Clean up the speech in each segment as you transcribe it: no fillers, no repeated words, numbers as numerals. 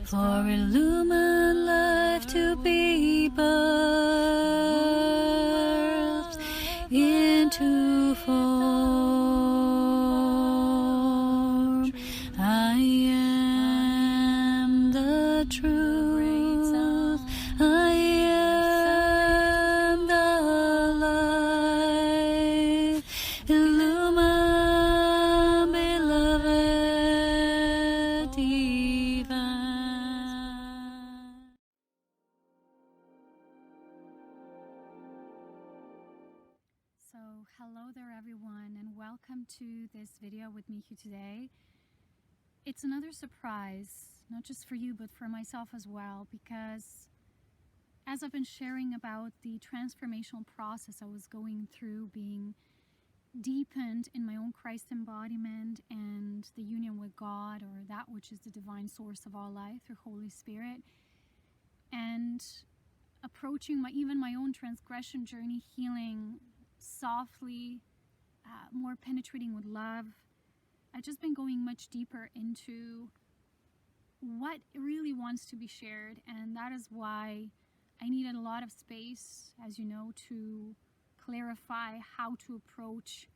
for illumined life to be birthed into form. I am the truth. I am the light. Illumined, beloved divine. So hello there everyone, and welcome to this video with me here today. It's another surprise, not just for you but for myself as well, because as I've been sharing about the transformational process I was going through, being deepened in my own Christ embodiment and the union with God, or that which is the divine source of all life through Holy Spirit, and approaching even my own transgression journey, healing softly, more penetrating with love. I've just been going much deeper into what really wants to be shared, and that is why I needed a lot of space, as you know, to clarify how to approach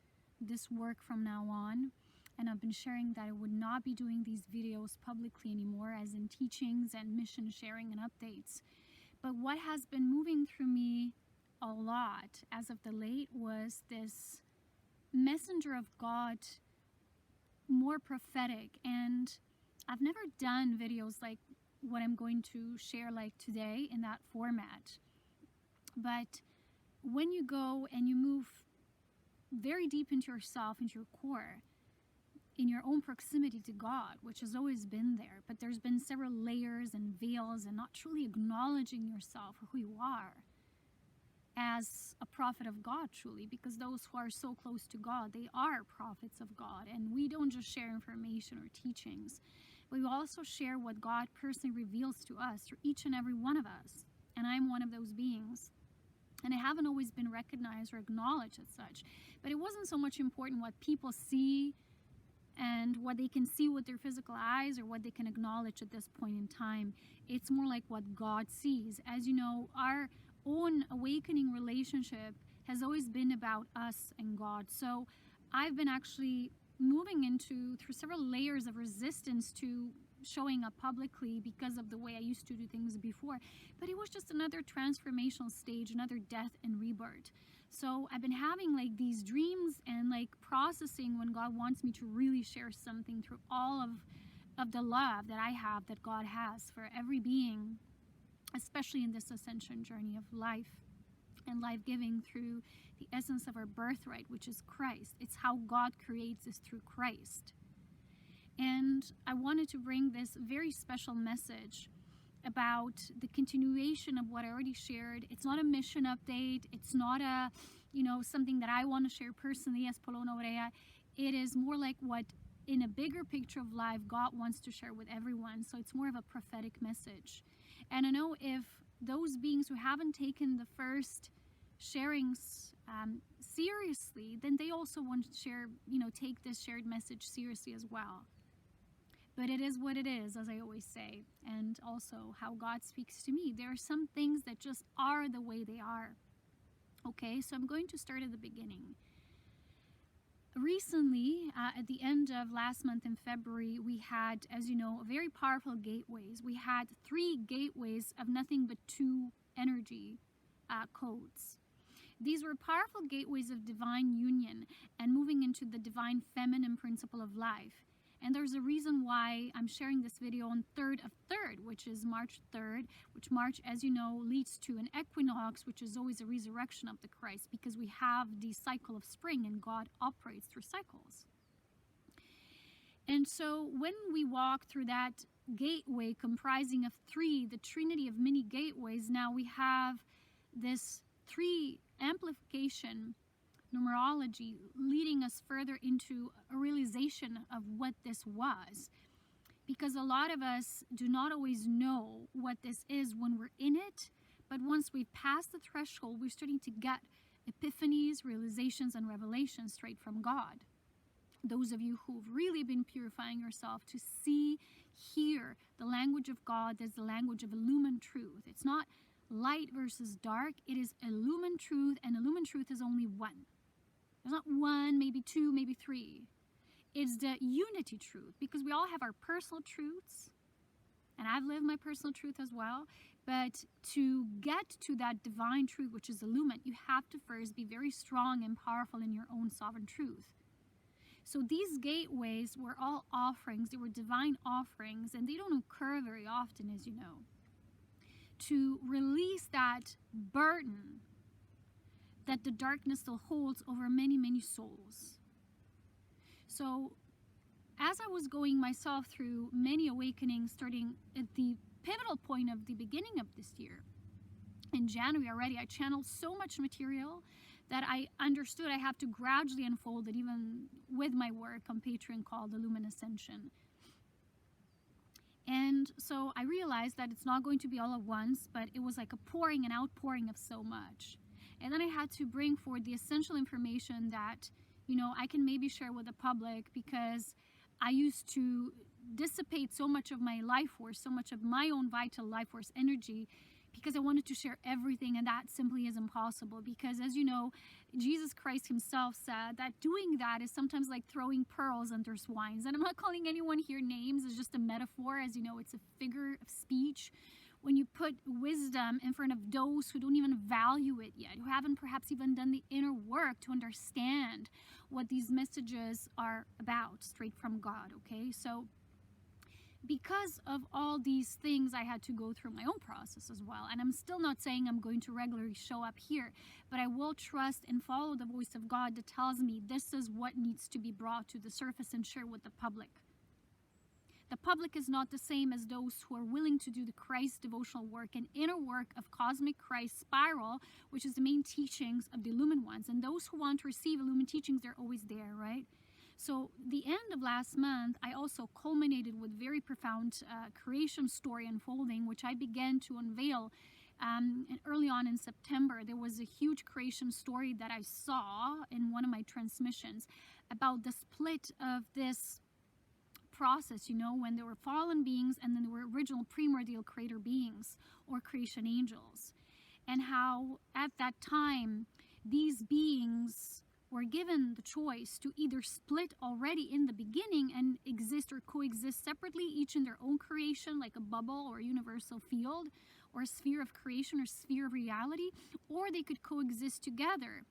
this work from now on. And I've been sharing that I would not be doing these videos publicly anymore, as in teachings and mission sharing and updates. But what has been moving through me a lot as of the late was this messenger of God, more prophetic. And I've never done videos like what I'm going to share like today in that format. But when you go and you move very deep into yourself, into your core, in your own proximity to God, which has always been there, but there's been several layers and veils, and not truly acknowledging yourself for who you are as a prophet of God, truly, because those who are so close to God, they are prophets of God. And we don't just share information or teachings, but we also share what God personally reveals to us through each and every one of us. And I'm one of those beings. And I haven't always been recognized or acknowledged as such. But it wasn't so much important what people see and what they can see with their physical eyes, or what they can acknowledge at this point in time. It's more like what God sees. As you know, our own awakening relationship has always been about us and God. So I've been actually moving through several layers of resistance to showing up publicly because of the way I used to do things before. But it was just another transformational stage, another death and rebirth. So I've been having like these dreams and like processing when God wants me to really share something through all of the love that I have, that God has for every being, especially in this ascension journey of life and life-giving through the essence of our birthright, which is Christ. It's how God creates us, through Christ. And I wanted to bring this very special message about the continuation of what I already shared. It's not a mission update. It's not a, something that I want to share personally as Polona Aurea. It is more like what, in a bigger picture of life, God wants to share with everyone. So it's more of a prophetic message. And I know if those beings who haven't taken the first sharings seriously, then they also want to share, take this shared message seriously as well. But it is what it is, as I always say, and also how God speaks to me. There are some things that just are the way they are. Okay, so I'm going to start at the beginning. Recently, at the end of last month in February, we had, as you know, very powerful gateways. We had 3 gateways of nothing but 2 energy codes. These were powerful gateways of divine union and moving into the divine feminine principle of life. And there's a reason why I'm sharing this video on 3rd of 3rd, which is March 3rd, which March, as you know, leads to an equinox, which is always a resurrection of the Christ, because we have the cycle of spring and God operates through cycles. And so when we walk through that gateway comprising of 3, the trinity of many gateways, now we have this 3 amplification numerology leading us further into a realization of what this was. Because a lot of us do not always know what this is when we're in it, but once we've passed the threshold, we're starting to get epiphanies, realizations, and revelations straight from God. Those of you who've really been purifying yourself to see, hear the language of God. There's the language of illumined truth. It's not light versus dark. It is illumined truth, and illumined truth is only one. There's not one, maybe two, maybe three. It's the unity truth, because we all have our personal truths, and I've lived my personal truth as well. But to get to that divine truth, which is illumined, you have to first be very strong and powerful in your own sovereign truth. So these gateways were all offerings. They were divine offerings, and they don't occur very often, as you know. To release that burden that the darkness still holds over many, many souls. So as I was going myself through many awakenings, starting at the pivotal point of the beginning of this year, in January already, I channeled so much material that I understood I have to gradually unfold it, even with my work on Patreon called Illumined Ascension. And so I realized that it's not going to be all at once, but it was like a pouring and outpouring of so much. And then I had to bring forward the essential information that, you know, I can maybe share with the public, because I used to dissipate so much of my life force, so much of my own vital life force energy, because I wanted to share everything, and that simply is impossible. Because, as you know, Jesus Christ himself said that doing that is sometimes like throwing pearls under swines. And I'm not calling anyone here names, it's just a metaphor. As you know, it's a figure of speech. When you put wisdom in front of those who don't even value it yet, who haven't perhaps even done the inner work to understand what these messages are about straight from God, okay? So because of all these things, I had to go through my own process as well. And I'm still not saying I'm going to regularly show up here, but I will trust and follow the voice of God that tells me this is what needs to be brought to the surface and share with the public. The public is not the same as those who are willing to do the Christ devotional work and inner work of Cosmic Christ Spiral, which is the main teachings of the Illumined ones. And those who want to receive Illumined teachings, they're always there, right? So the end of last month, I also culminated with very profound creation story unfolding, which I began to unveil and early on in September. There was a huge creation story that I saw in one of my transmissions about the split of this process, you know, when there were fallen beings and then there were original primordial creator beings or creation angels, and how at that time these beings were given the choice to either split already in the beginning and exist or coexist separately, each in their own creation, like a bubble or a universal field or a sphere of creation or sphere of reality, or they could coexist together.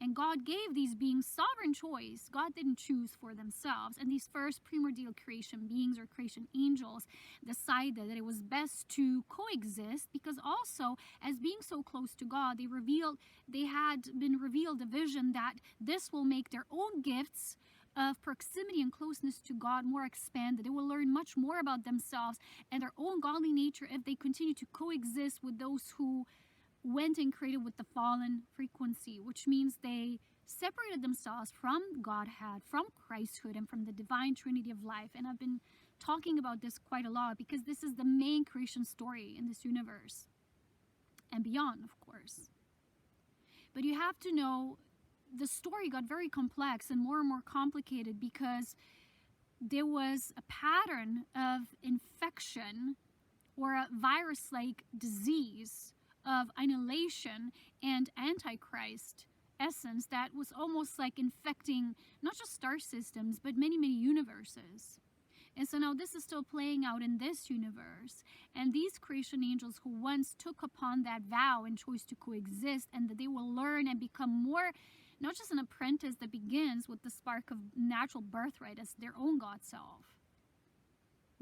And God gave these beings sovereign choice. God didn't choose for themselves. And these first primordial creation beings or creation angels decided that it was best to coexist, because also, as being so close to God, they had been revealed a vision that this will make their own gifts of proximity and closeness to God more expanded. They will learn much more about themselves and their own godly nature if they continue to coexist with those who went and created with the fallen frequency, which means they separated themselves from Godhead, from Christhood, and from the divine trinity of life. And I've been talking about this quite a lot, because this is the main creation story in this universe and beyond, of course. But you have to know, the story got very complex and more complicated, because there was a pattern of infection or a virus-like disease of annihilation and antichrist essence that was almost like infecting not just star systems but many universes. And so now this is still playing out in this universe, and these creation angels who once took upon that vow and choice to coexist, and that they will learn and become more, not just an apprentice that begins with the spark of natural birthright as their own God self.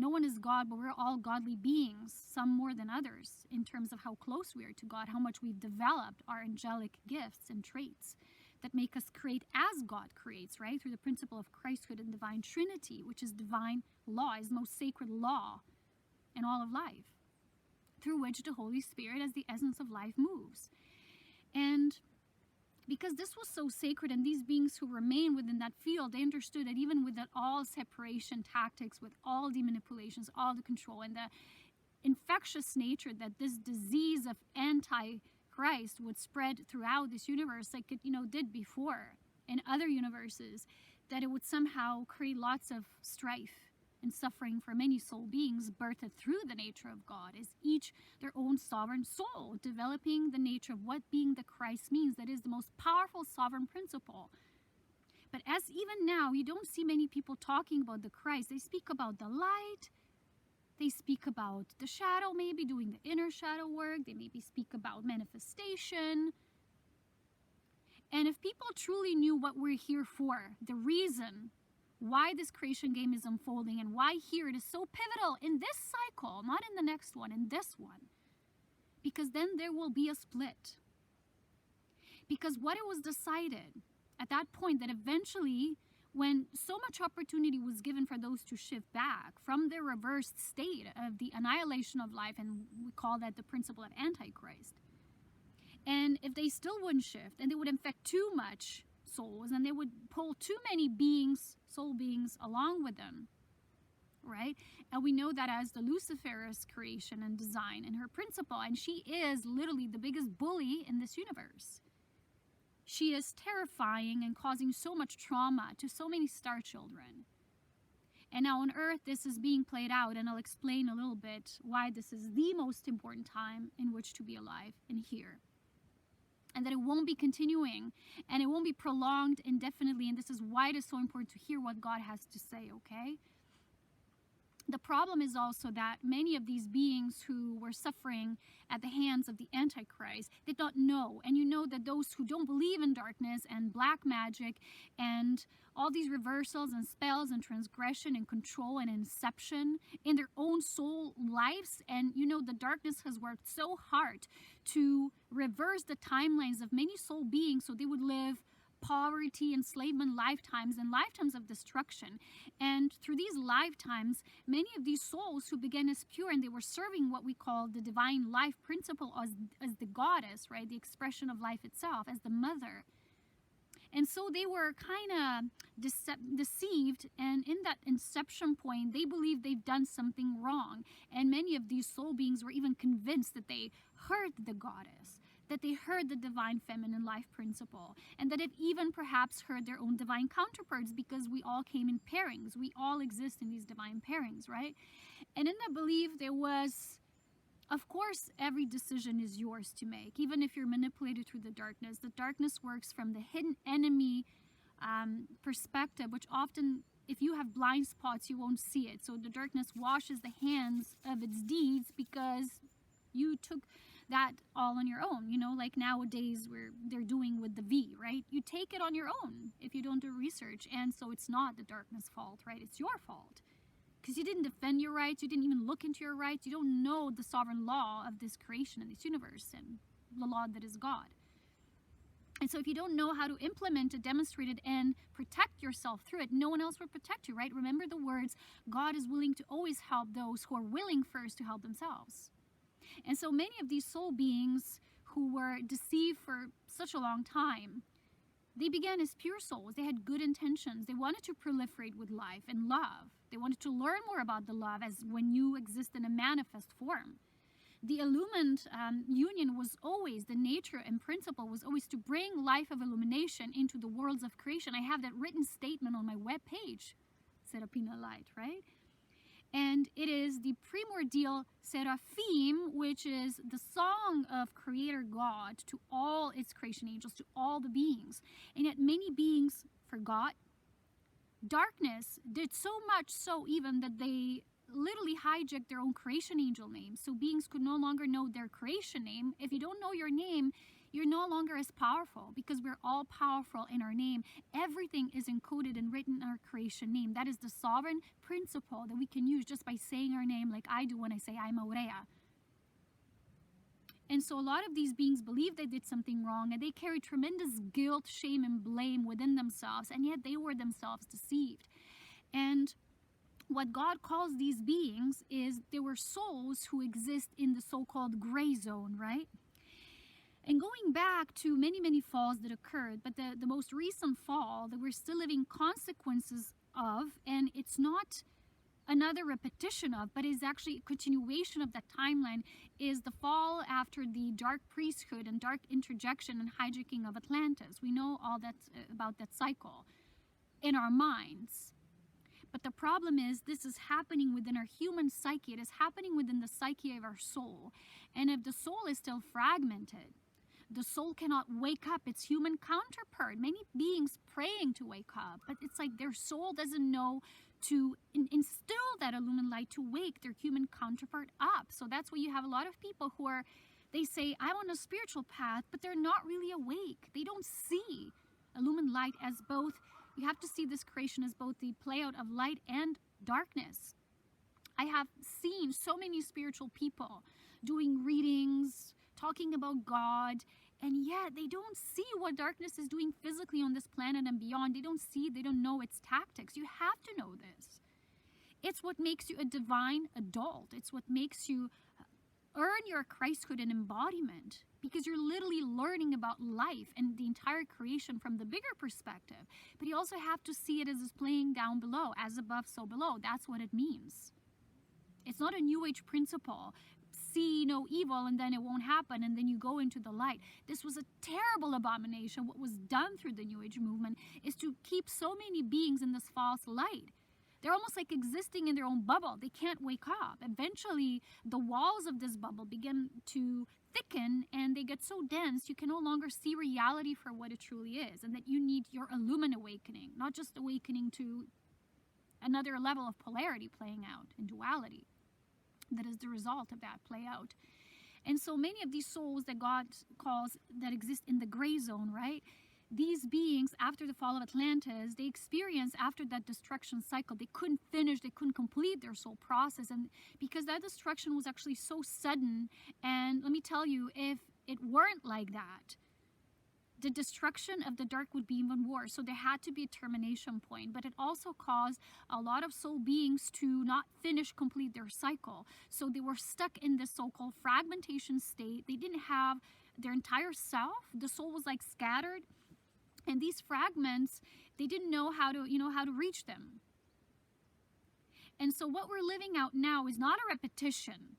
No one is God, but we're all godly beings, some more than others, in terms of how close we are to God, how much we've developed our angelic gifts and traits that make us create as God creates, right? Through the principle of Christhood and divine trinity, which is divine law, is the most sacred law in all of life, through which the Holy Spirit, as the essence of life, moves. And because this was so sacred, and these beings who remain within that field, they understood that even with all separation tactics, with all the manipulations, all the control, and the infectious nature that this disease of anti-Christ would spread throughout this universe, like it, did before in other universes, that it would somehow create lots of strife and suffering for many soul beings birthed through the nature of God, is each their own sovereign soul, developing the nature of what being the Christ means. That is the most powerful sovereign principle. But as even now, you don't see many people talking about the Christ. They speak about the light. They speak about the shadow, maybe doing the inner shadow work. They maybe speak about manifestation. And if people truly knew what we're here for, the reason why this creation game is unfolding and why here it is so pivotal in this cycle, not in the next one, in this one, because then there will be a split. Because what it was decided at that point, that eventually, when so much opportunity was given for those to shift back from their reversed state of the annihilation of life, and we call that the principle of Antichrist, and if they still wouldn't shift, and they would infect too much souls, and they would pull too many beings, soul beings, along with them, right? And we know that as the Lucifer's creation and design and her principle, and she is literally the biggest bully in this universe. She is terrifying and causing so much trauma to so many star children. And now on Earth, this is being played out, and I'll explain a little bit why this is the most important time in which to be alive and here. And that it won't be continuing, and it won't be prolonged indefinitely, and this is why it is so important to hear what God has to say, okay? The problem is also that many of these beings who were suffering at the hands of the Antichrist did not know. And you know that those who don't believe in darkness and black magic and all these reversals and spells and transgression and control and inception in their own soul lives, and you know the darkness has worked so hard to reverse the timelines of many soul beings so they would live poverty, enslavement lifetimes, and lifetimes of destruction. And through these lifetimes, many of these souls who began as pure, and they were serving what we call the divine life principle as the goddess, right? The expression of life itself, as the mother. And so they were kind of deceived, and in that inception point, they believed they've done something wrong. And many of these soul beings were even convinced that they heard the goddess, that they heard the divine feminine life principle, and that they've even perhaps heard their own divine counterparts, because we all came in pairings. We all exist in these divine pairings, right? And in that belief, there was, of course, every decision is yours to make, even if you're manipulated through the darkness. The darkness works from the hidden enemy perspective, which often, if you have blind spots, you won't see it. So the darkness washes the hands of its deeds because you took that all on your own, you know, like nowadays where they're doing with the V, right? You take it on your own if you don't do research. And so it's not the darkness' fault, right? It's your fault. Because you didn't defend your rights, you didn't even look into your rights, you don't know the sovereign law of this creation and this universe and the law that is God. And so if you don't know how to implement it, demonstrate it, and protect yourself through it, no one else will protect you, right? Remember the words, God is willing to always help those who are willing first to help themselves. And so many of these soul beings who were deceived for such a long time, they began as pure souls. They had good intentions. They wanted to proliferate with life and love. They wanted to learn more about the love as when you exist in a manifest form. The Illumined Union was always, the nature and principle was always to bring life of illumination into the worlds of creation. I have that written statement on my webpage, Serapina Light, right? And it is the primordial seraphim, which is the song of Creator God to all its creation angels, to all the beings. And yet many beings forgot. Darkness did so much so even that they literally hijacked their own creation angel names. So beings could no longer know their creation name. If you don't know your name, you're no longer as powerful, because we're all powerful in our name. Everything is encoded and written in our creation name. That is the sovereign principle that we can use just by saying our name, like I do when I say I'm Aurea. And so a lot of these beings believe they did something wrong, and they carry tremendous guilt, shame, and blame within themselves, and yet they were themselves deceived. And what God calls these beings is they were souls who exist in the so-called gray zone, right? And going back to many, many falls that occurred, but the most recent fall that we're still living consequences of, and it's not another repetition of, but is actually a continuation of that timeline, is the fall after the dark priesthood and dark interjection and hijacking of Atlantis. We know all that about that cycle in our minds. But the problem is, this is happening within our human psyche. It is happening within the psyche of our soul. And if the soul is still fragmented, the soul cannot wake up its human counterpart. Many beings praying to wake up, but it's like their soul doesn't know to instill that illumined light to wake their human counterpart up. So that's why you have a lot of people who are, they say, I'm on a spiritual path, but they're not really awake. They don't see illumined light as both. You have to see this creation as both the play out of light and darkness. I have seen so many spiritual people doing readings, talking about God, and yet they don't see what darkness is doing physically on this planet and beyond. They don't see, they don't know its tactics. You have to know this. It's what makes you a divine adult. It's what makes you earn your Christhood and embodiment, because you're literally learning about life and the entire creation from the bigger perspective. But you also have to see it as it's playing down below, as above, so below. That's what it means. It's not a New Age principle. See no evil and then it won't happen and then you go into the light. This was a terrible abomination. What was done through the New Age movement is to keep so many beings in this false light. They're almost like existing in their own bubble. They can't wake up. Eventually, the walls of this bubble begin to thicken and they get so dense you can no longer see reality for what it truly is, and that you need your illumined awakening, not just awakening to another level of polarity playing out in duality. That is the result of that play out. And so many of these souls that God calls, that exist in the gray zone, right? These beings, after the fall of Atlantis, they experienced, after that destruction cycle, they couldn't finish, they couldn't complete their soul process. And because that destruction was actually so sudden, and let me tell you, if it weren't like that, the destruction of the dark would be even worse. So there had to be a termination point. But it also caused a lot of soul beings to not complete their cycle. So they were stuck in this so-called fragmentation state. They didn't have their entire self. The soul was like scattered. And these fragments, they didn't know how to reach them. And so what we're living out now is not a repetition.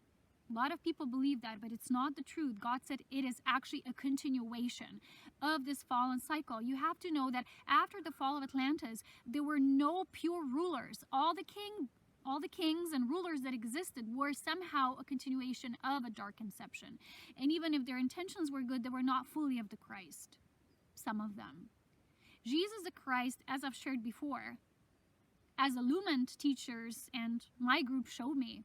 A lot of people believe that, but it's not the truth. God said it is actually a continuation of this fallen cycle. You have to know that after the fall of Atlantis, there were no pure rulers. All the kings and rulers that existed were somehow a continuation of a dark inception. And even if their intentions were good, they were not fully of the Christ. Some of them. Jesus the Christ, as I've shared before, as illumined teachers and my group showed me,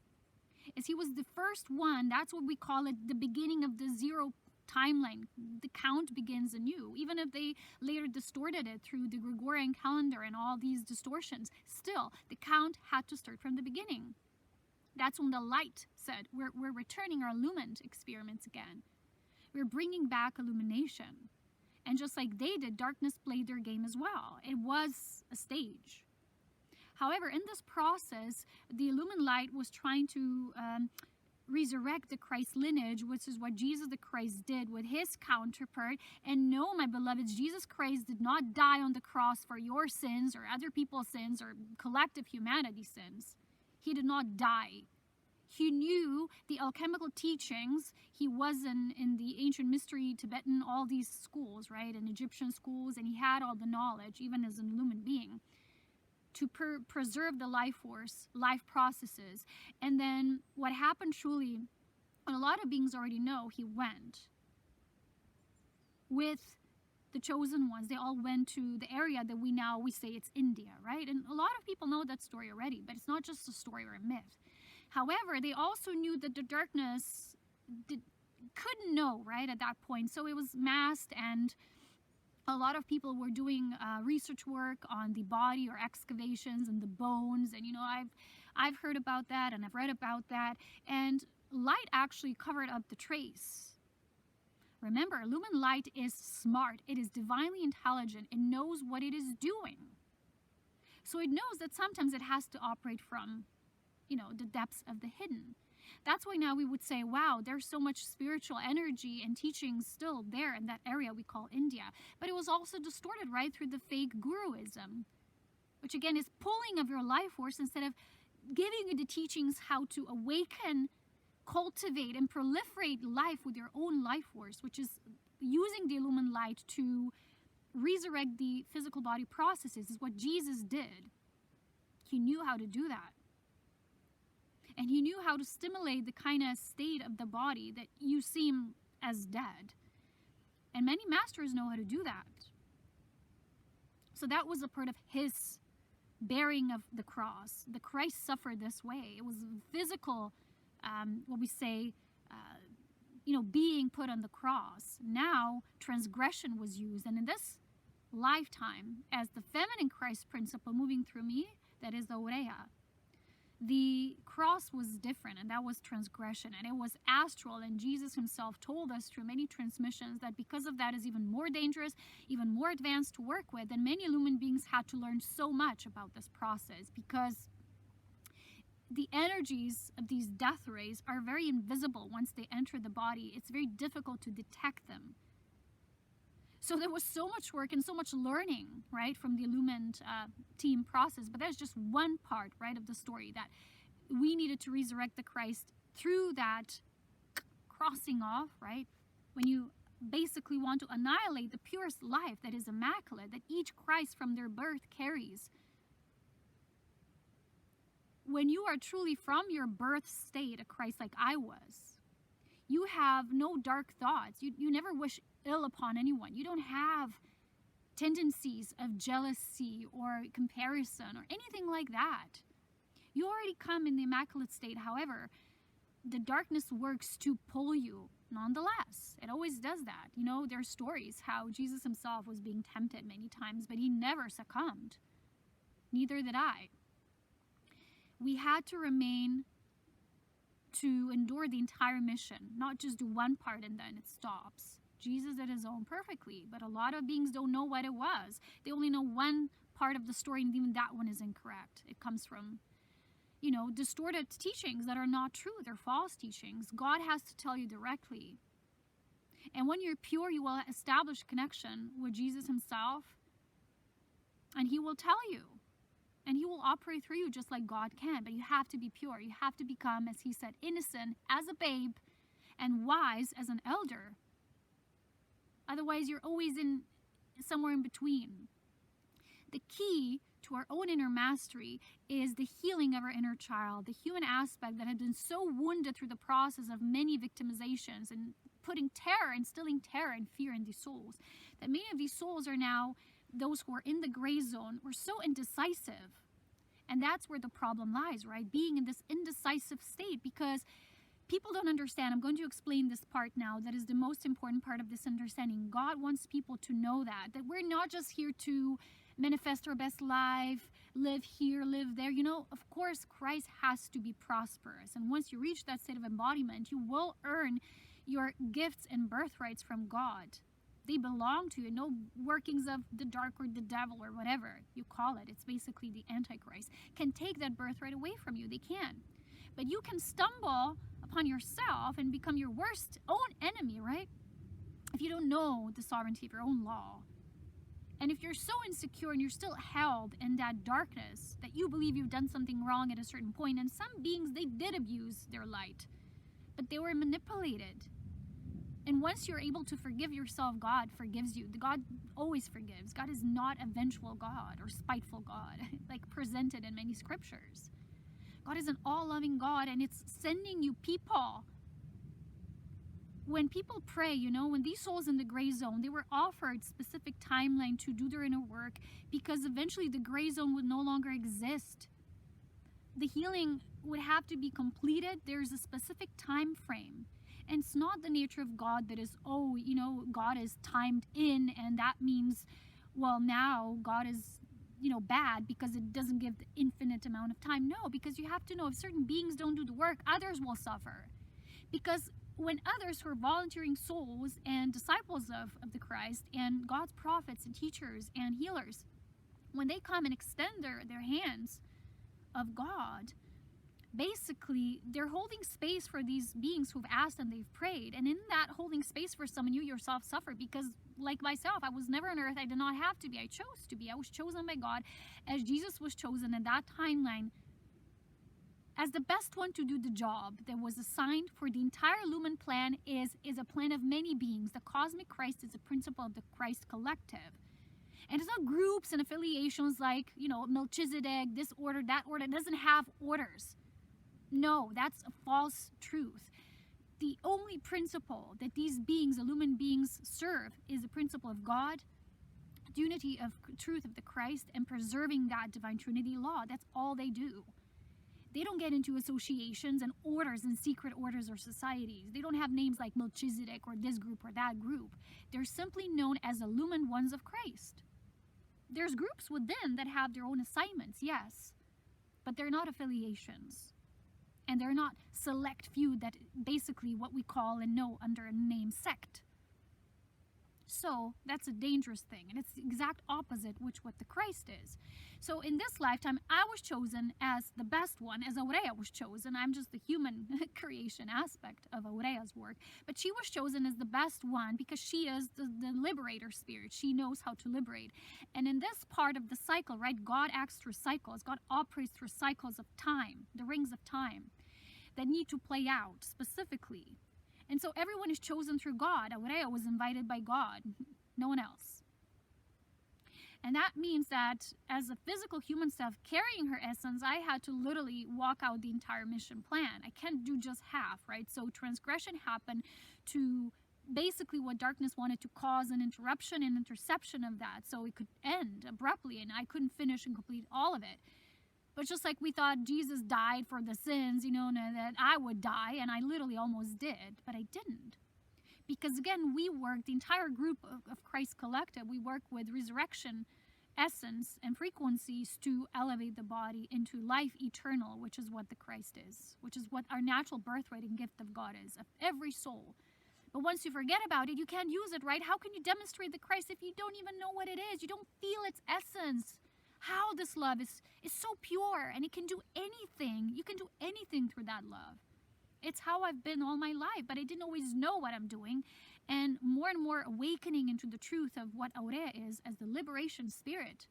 is he was the first one. That's what we call it, the beginning of the zero timeline. The count begins anew. Even if they later distorted it through the Gregorian calendar and all these distortions, still, the count had to start from the beginning. That's when the light said, we're returning our illumined experiments again. We're bringing back illumination. And just like they did, darkness played their game as well. It was a stage. However, in this process, the illumined light was trying to resurrect the Christ lineage, which is what Jesus the Christ did with his counterpart. And no, my beloveds, Jesus Christ did not die on the cross for your sins or other people's sins or collective humanity sins. He did not die. He knew the alchemical teachings. He was in the ancient mystery, Tibetan, all these schools, right, and Egyptian schools, and he had all the knowledge, even as an illumined being, to preserve the life force, life processes. And then what happened truly, and a lot of beings already know, he went with the chosen ones. They all went to the area that we say it's India, right? And a lot of people know that story already, but it's not just a story or a myth. However, they also knew that the darkness couldn't know, right, at that point. So it was masked, and a lot of people were doing research work on the body or excavations and the bones. And, I've heard about that and I've read about that. And light actually covered up the trace. Remember, illumined light is smart. It is divinely intelligent. It knows what it is doing. So it knows that sometimes it has to operate from the depths of the hidden. That's why now we would say, wow, there's so much spiritual energy and teaching still there in that area we call India. But it was also distorted, right, through the fake guruism, which again is pulling of your life force instead of giving you the teachings how to awaken, cultivate, and proliferate life with your own life force, which is using the illumined light to resurrect the physical body processes, is what Jesus did. He knew how to do that. And he knew how to stimulate the kind of state of the body that you seem as dead. And many masters know how to do that. So that was a part of his bearing of the cross. The Christ suffered this way. It was physical, what we say, being put on the cross. Now transgression was used. And in this lifetime, as the feminine Christ principle moving through me, that is the Aurea, the cross was different, and that was transgression, and it was astral. And Jesus himself told us through many transmissions that because of that is even more dangerous, even more advanced to work with. And many illumined beings had to learn so much about this process, because the energies of these death rays are very invisible once they enter the body. It's very difficult to detect them. So there was so much work and so much learning, right, from the Illumined team process. But that's just one part, right, of the story, that we needed to resurrect the Christ through that crossing off, right? When you basically want to annihilate the purest life that is immaculate, that each Christ from their birth carries. When you are truly from your birth state a Christ like I was, you have no dark thoughts. You never wish ill upon anyone. You don't have tendencies of jealousy or comparison or anything like that. You already come in the immaculate state. However, the darkness works to pull you nonetheless. It always does that. There are stories how Jesus himself was being tempted many times, but he never succumbed. Neither did I. We had to remain to endure the entire mission, not just do one part and then it stops. Jesus did his own perfectly, but a lot of beings don't know what it was. They only know one part of the story, and even that one is incorrect. It comes from, distorted teachings that are not true. They're false teachings. God has to tell you directly. And when you're pure, you will establish connection with Jesus himself, and he will tell you. And he will operate through you just like God can. But you have to be pure. You have to become, as he said, innocent as a babe and wise as an elder. Otherwise, you're always somewhere in between. The key to our own inner mastery is the healing of our inner child, the human aspect that had been so wounded through the process of many victimizations and putting terror, instilling terror and fear in these souls, that many of these souls are now those who are in the gray zone, were so indecisive. And that's where the problem lies, right? Being in this indecisive state, because people don't understand. I'm going to explain this part now. That is the most important part of this understanding. God wants people to know that we're not just here to manifest our best life, live here, live there. Of course, Christ has to be prosperous. And once you reach that state of embodiment, you will earn your gifts and birthrights from God. They belong to you. No workings of the dark or the devil or whatever you call it. It's basically the Antichrist. Can take that birthright away from you. They can. But you can stumble upon yourself and become your worst own enemy, right? If you don't know the sovereignty of your own law. And if you're so insecure and you're still held in that darkness that you believe you've done something wrong at a certain point, and some beings, they did abuse their light, but they were manipulated. And once you're able to forgive yourself, God forgives you. God always forgives. God is not a vengeful God or spiteful God, like presented in many scriptures. God is an all-loving God, and it's sending you people. When people pray, when these souls in the gray zone, they were offered specific timeline to do their inner work, because eventually the gray zone would no longer exist. The healing would have to be completed. There's a specific time frame. And it's not the nature of God that is, God is timed in, and that means, well, now God is, bad because it doesn't give the infinite amount of time. No, because you have to know if certain beings don't do the work, others will suffer. Because when others who are volunteering souls and disciples of the Christ and God's prophets and teachers and healers, when they come and extend their hands of God, basically, they're holding space for these beings who've asked and they've prayed. And in that holding space for someone, you yourself suffer, because like myself, I was never on earth. I did not have to be. I chose to be. I was chosen by God as Jesus was chosen in that timeline as the best one to do the job that was assigned for the entire Lumen plan is a plan of many beings. The cosmic Christ is a principle of the Christ collective. And it's not groups and affiliations like, you know, Melchizedek, this order, that order. It doesn't have orders. No, that's a false truth. The only principle that these beings, illumined beings, serve is the principle of God, the unity of truth of the Christ, and preserving that divine Trinity law. That's all they do. They don't get into associations and orders and secret orders or societies. They don't have names like Melchizedek or this group or that group. They're simply known as illumined ones of Christ. There's groups within that have their own assignments, yes, but they're not affiliations. And they're not select few that basically what we call and know under a name sect. So that's a dangerous thing, and it's the exact opposite which what the Christ is. So in this lifetime, I was chosen as the best one, as Aurea was chosen. I'm just the human creation aspect of Aurea's work, but she was chosen as the best one because she is the liberator spirit. She knows how to liberate. And in this part of the cycle, right, God acts through cycles. God operates through cycles of time, the rings of time, that need to play out specifically. And so everyone is chosen through God. Aurea was invited by God, no one else. And that means that as a physical human self carrying her essence, I had to literally walk out the entire mission plan. I can't do just half, right? So transgression happened to basically what darkness wanted to cause an interruption and interception of that, so it could end abruptly, and I couldn't finish and complete all of it. But just like we thought Jesus died for the sins, you know, that I would die, and I literally almost did, but I didn't. Because again, we work, the entire group of Christ Collective, we work with resurrection essence and frequencies to elevate the body into life eternal, which is what the Christ is, which is what our natural birthright and gift of God is, of every soul. But once you forget about it, you can't use it, right? How can you demonstrate the Christ if you don't even know what it is? You don't feel its essence. How this love is so pure, and it can do anything. You can do anything through that love. It's how I've been all my life, but I didn't always know what I'm doing. And more awakening into the truth of what Aurea is as the liberation spirit,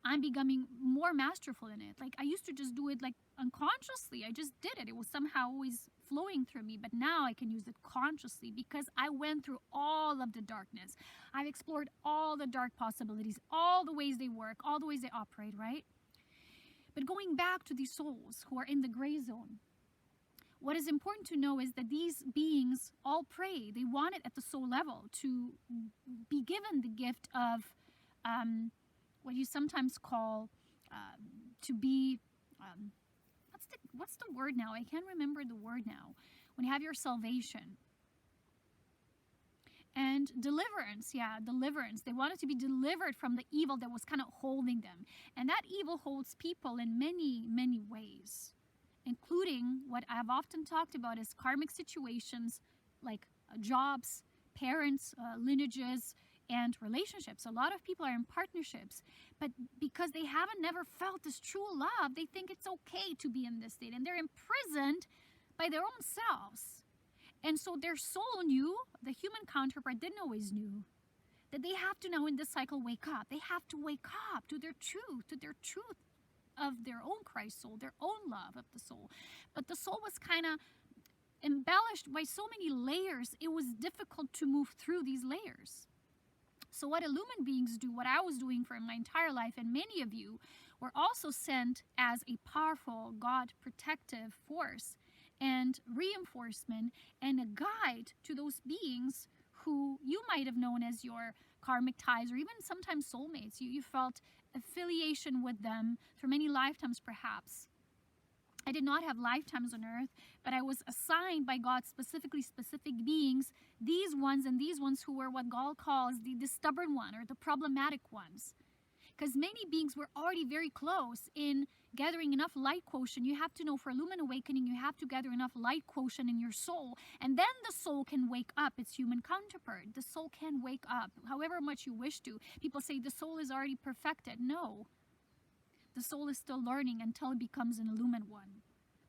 I'm becoming more masterful in it. Like I used to just do it like unconsciously. I just did it. It was somehow always flowing through me, but now I can use it consciously because I went through all of the darkness. I've explored all the dark possibilities, all the ways they work, all the ways they operate, right? But going back to these souls who are in the gray zone, what is important to know is that these beings all pray. They want it at the soul level to be given the gift of what you sometimes call to be, what's the word now? I can't remember the word now. When you have your salvation. And deliverance, deliverance. They wanted to be delivered from the evil that was kind of holding them. And that evil holds people in many, many ways, including what I've often talked about is karmic situations like jobs, parents, lineages, and relationships. A lot of people are in partnerships, but because they haven't never felt this true love, they think it's okay to be in this state, and they're imprisoned by their own selves. And so their soul knew, the human counterpart didn't always knew, that they have to now in this cycle wake up. They have to wake up to their truth of their own Christ soul, their own love of the soul. But the soul was kind of embellished by so many layers, it was difficult to move through these layers. So what illumined beings do, what I was doing for my entire life, and many of you were also sent as a powerful God protective force and reinforcement and a guide to those beings who you might have known as your karmic ties or even sometimes soulmates. You felt affiliation with them for many lifetimes perhaps. I did not have lifetimes on earth, but I was assigned by God specific beings, these ones and these ones who were what God calls the stubborn one or the problematic ones. Because many beings were already very close in gathering enough light quotient. You have to know for Illumined Awakening, you have to gather enough light quotient in your soul, and then the soul can wake up its human counterpart. The soul can wake up, however much you wish to. People say the soul is already perfected. No. The soul is still learning until it becomes an illumined one.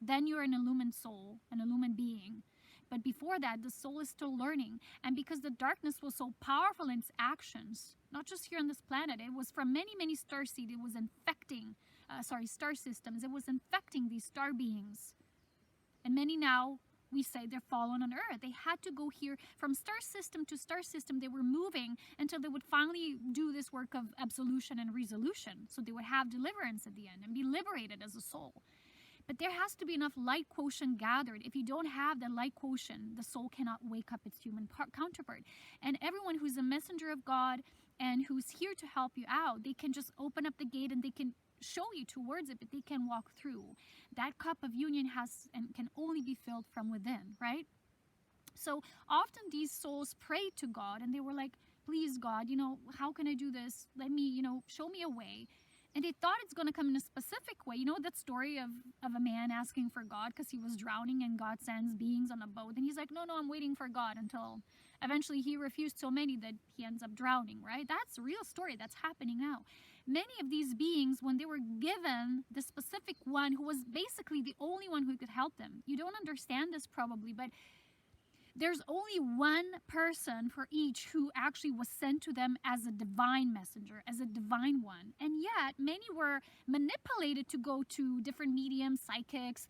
Then you're an illumined soul, an illumined being. But before that, the soul is still learning. And because the darkness was so powerful in its actions, not just here on this planet, it was from many, many star seeds, it was infecting, star systems. It was infecting these star beings. And many now we say they're fallen on earth. They had to go here from star system to star system. They were moving until they would finally do this work of absolution and resolution. So they would have deliverance at the end and be liberated as a soul. But there has to be enough light quotient gathered. If you don't have the light quotient, the soul cannot wake up its human counterpart. And everyone who's a messenger of God and who's here to help you out, they can just open up the gate and they can show you towards it, but they can walk through. That cup of union has and can only be filled from within, right? So often these souls prayed to God and they were like, please God, how can I do this? Let me, show me a way. And they thought it's going to come in a specific way. You know that story of a man asking for God because he was drowning and God sends beings on a boat. And he's like, no, I'm waiting for God, until eventually he refused so many that he ends up drowning, right? That's a real story that's happening now. Many of these beings, when they were given the specific one who was basically the only one who could help them. You don't understand this probably, but there's only one person for each who actually was sent to them as a divine messenger, as a divine one. And yet, many were manipulated to go to different mediums, psychics,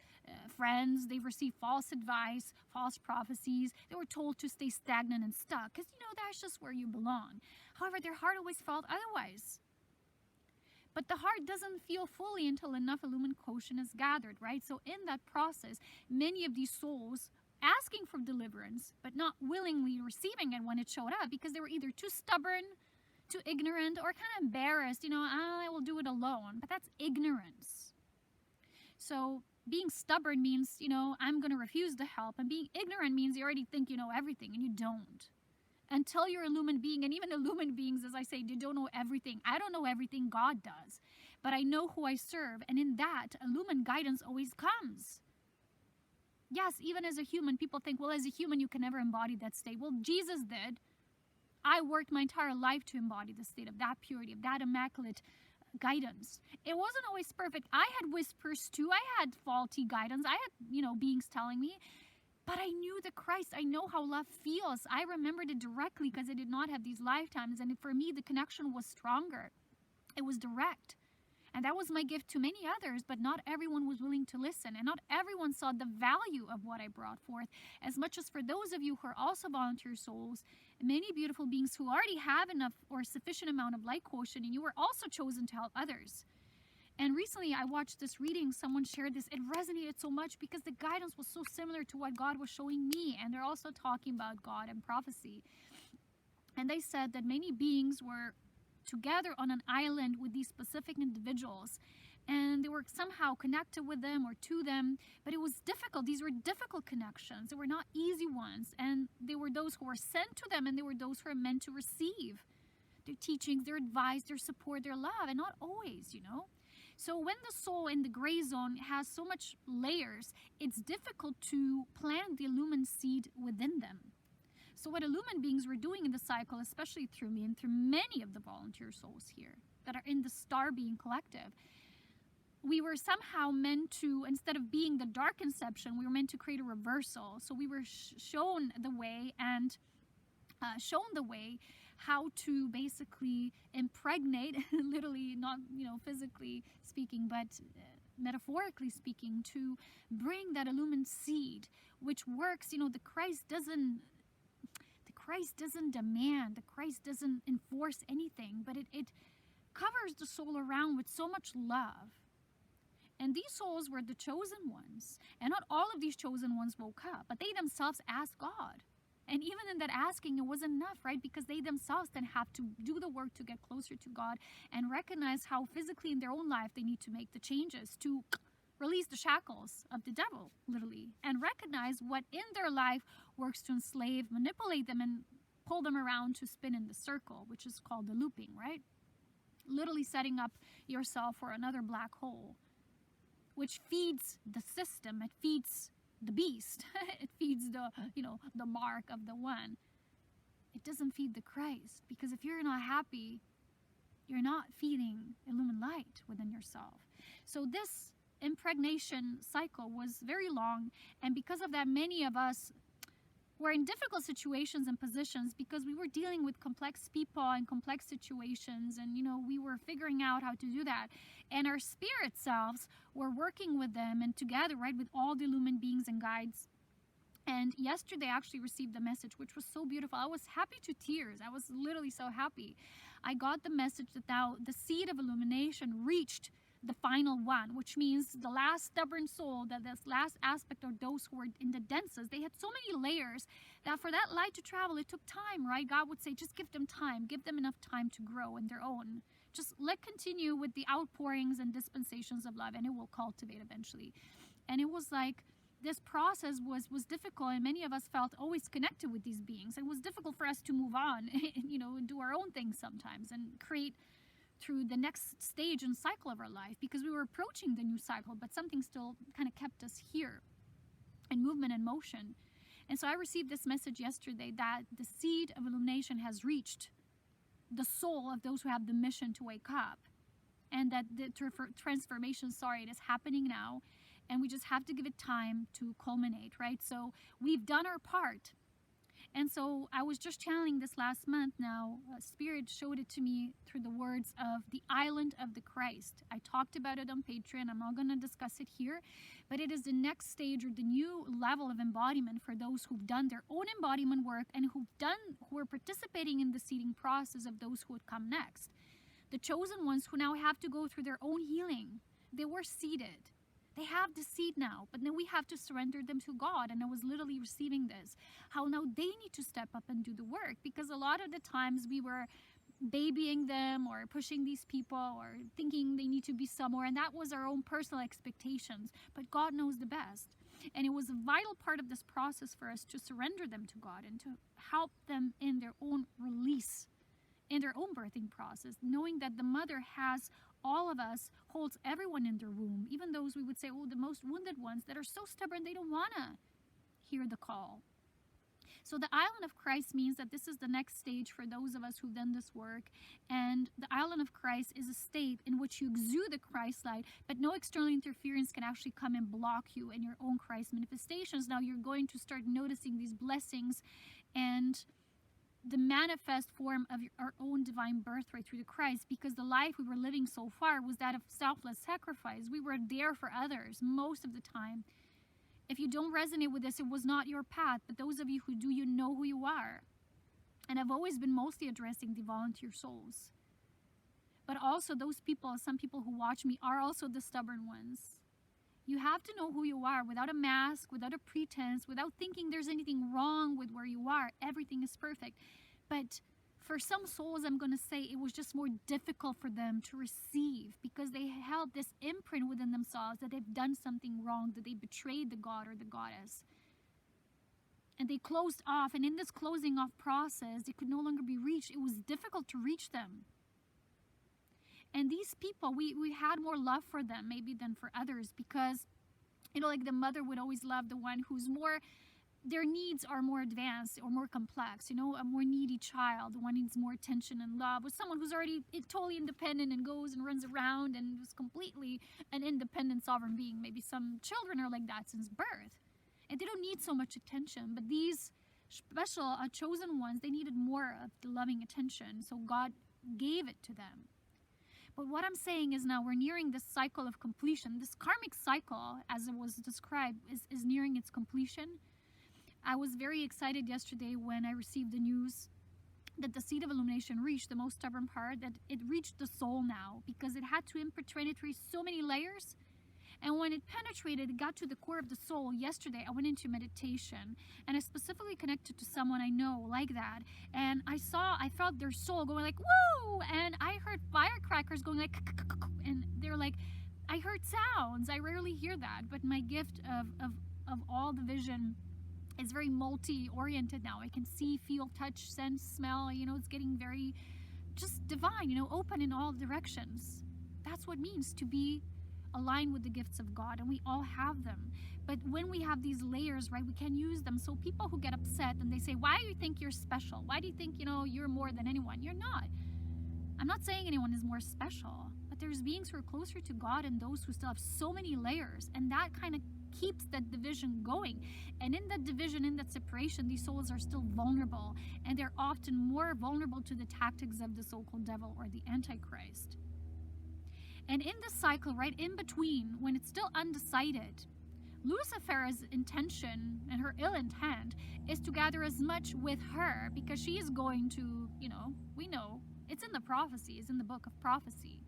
friends. They received false advice, false prophecies. They were told to stay stagnant and stuck because, that's just where you belong. However, their heart always felt otherwise. But the heart doesn't feel fully until enough illumined quotient is gathered, right? So in that process, many of these souls asking for deliverance, but not willingly receiving it when it showed up because they were either too stubborn, too ignorant, or kind of embarrassed, I will do it alone. But that's ignorance. So being stubborn means, I'm going to refuse the help. And being ignorant means you already think you know everything, and you don't. Until you're a illumined being, and even illumined beings, as I say, they don't know everything. I don't know everything, God does. But I know who I serve, and in that, illumined guidance always comes. Yes, even as a human, people think, well, as a human, you can never embody that state. Well, Jesus did. I worked my entire life to embody the state of that purity, of that immaculate guidance. It wasn't always perfect. I had whispers too. I had faulty guidance. I had, beings telling me. But I knew the Christ. I know how love feels. I remembered it directly because I did not have these lifetimes. And for me, the connection was stronger. It was direct. And that was my gift to many others, but not everyone was willing to listen. And not everyone saw the value of what I brought forth. As much as for those of you who are also volunteer souls, many beautiful beings who already have enough or sufficient amount of light quotient, and you were also chosen to help others. And recently I watched this reading, someone shared this, it resonated so much because the guidance was so similar to what God was showing me. And they're also talking about God and prophecy. And they said that many beings were together on an island with these specific individuals, and they were somehow connected with them or to them, but it was difficult. These were difficult connections. They were not easy ones, and they were those who were sent to them, and they were those who were meant to receive their teachings, their advice, their support, their love, and not always, So when the soul in the gray zone has so much layers, it's difficult to plant the illumined seed within them. So what illumined beings were doing in the cycle, especially through me and through many of the volunteer souls here that are in the Star Being Collective, we were somehow meant to, instead of being the dark inception, we were meant to create a reversal. So we were shown the way and shown the way how to basically impregnate, literally not, physically speaking, but metaphorically speaking, to bring that illumined seed, which works, the Christ doesn't demand, the Christ doesn't enforce anything, but it covers the soul around with so much love. And these souls were the chosen ones. And not all of these chosen ones woke up, but they themselves asked God. And even in that asking, it wasn't enough, right? Because they themselves then have to do the work to get closer to God and recognize how physically in their own life they need to make the changes to release the shackles of the devil, literally, and recognize what in their life works to enslave, manipulate them, and pull them around to spin in the circle, which is called the looping, right? Literally setting up yourself for another black hole, which feeds the system. It feeds the beast. It feeds the mark of the one. It doesn't feed the Christ, because if you're not happy, you're not feeding illumined light within yourself. So this impregnation cycle was very long, and because of that, many of us were in difficult situations and positions because we were dealing with complex people and complex situations, and we were figuring out how to do that. And our spirit selves were working with them and together, right, with all the illumined beings and guides And yesterday I actually received the message, which was so beautiful. I was happy to tears. I was literally so happy. I got the message that now the seed of illumination reached the final one, which means the last stubborn soul, that this last aspect of those who were in the densest, they had so many layers that for that light to travel, it took time, right? God would say, just give them time, give them enough time to grow in their own. Just let continue with the outpourings and dispensations of love, and it will cultivate eventually. And it was like, this process was difficult, and many of us felt always connected with these beings. It was difficult for us to move on, and do our own things sometimes and create through the next stage and cycle of our life, because we were approaching the new cycle, but something still kind of kept us here in movement and motion. And so I received this message yesterday that the seed of illumination has reached the soul of those who have the mission to wake up, and that the transformation, it is happening now, and we just have to give it time to culminate, right? So we've done our part. And so I was just channeling this last month now. Spirit showed it to me through the words of the island of the Christ. I talked about it on Patreon. I'm not going to discuss it here, but it is the next stage or the new level of embodiment for those who've done their own embodiment work and who are participating in the seeding process of those who would come next. The chosen ones who now have to go through their own healing. They were seeded. They have the seed now, but then we have to surrender them to God. And I was literally receiving this, how now they need to step up and do the work, because a lot of the times we were babying them or pushing these people or thinking they need to be somewhere, and that was our own personal expectations. But God knows the best. And it was a vital part of this process for us to surrender them to God and to help them in their own release, in their own birthing process, knowing that the mother has all of us, holds everyone in their womb, even those we would say, the most wounded ones that are so stubborn they don't want to hear the call. So the island of Christ means that this is the next stage for those of us who've done this work. And the island of Christ is a state in which you exude the Christ light, but no external interference can actually come and block you in your own Christ manifestations. Now you're going to start noticing these blessings and the manifest form of our own divine birthright through the Christ, because the life we were living so far was that of selfless sacrifice. We were there for others most of the time. If you don't resonate with this, it was not your path, but those of you who do, you know who you are. And I've always been mostly addressing the volunteer souls. But also those people, some people who watch me are also the stubborn ones. You have to know who you are without a mask, without a pretense, without thinking there's anything wrong with where you are. Everything is perfect. But for some souls, I'm going to say it was just more difficult for them to receive, because they held this imprint within themselves that they've done something wrong, that they betrayed the god or the goddess. And they closed off. And in this closing off process, they could no longer be reached. It was difficult to reach them. And these people, we had more love for them maybe than for others, because, like the mother would always love the one who's more, their needs are more advanced or more complex, a more needy child. The one needs more attention and love, with someone who's already totally independent and goes and runs around and is completely an independent sovereign being. Maybe some children are like that since birth, and they don't need so much attention. But these special chosen ones, they needed more of the loving attention, so God gave it to them. But what I'm saying is now we're nearing this cycle of completion. This karmic cycle, as it was described, is nearing its completion. I was very excited yesterday when I received the news that the seed of illumination reached the most stubborn part, that it reached the soul now, because it had to penetrate so many layers. And when it penetrated, it got to the core of the soul. Yesterday, I went into meditation, and I specifically connected to someone I know like that. And I felt their soul going like, woo! And I heard firecrackers going like, and they're like, I heard sounds. I rarely hear that, but my gift of all the vision is very multi-oriented now. I can see, feel, touch, sense, smell. It's getting very just divine, open in all directions. That's what it means to be aligned with the gifts of God, and we all have them. But when we have these layers, right, we can use them. So people who get upset and they say, why do you think you're special? Why do you think, you're more than anyone? You're not. I'm not saying anyone is more special, but there's beings who are closer to God and those who still have so many layers, and that kind of keeps that division going. And in that division, in that separation, these souls are still vulnerable, and they're often more vulnerable to the tactics of the so-called devil or the Antichrist. And in this cycle, right in between, when it's still undecided, Lucifer's intention and her ill intent is to gather as much with her, because she is going to, we know, it's in the prophecy, it's in the book of prophecy.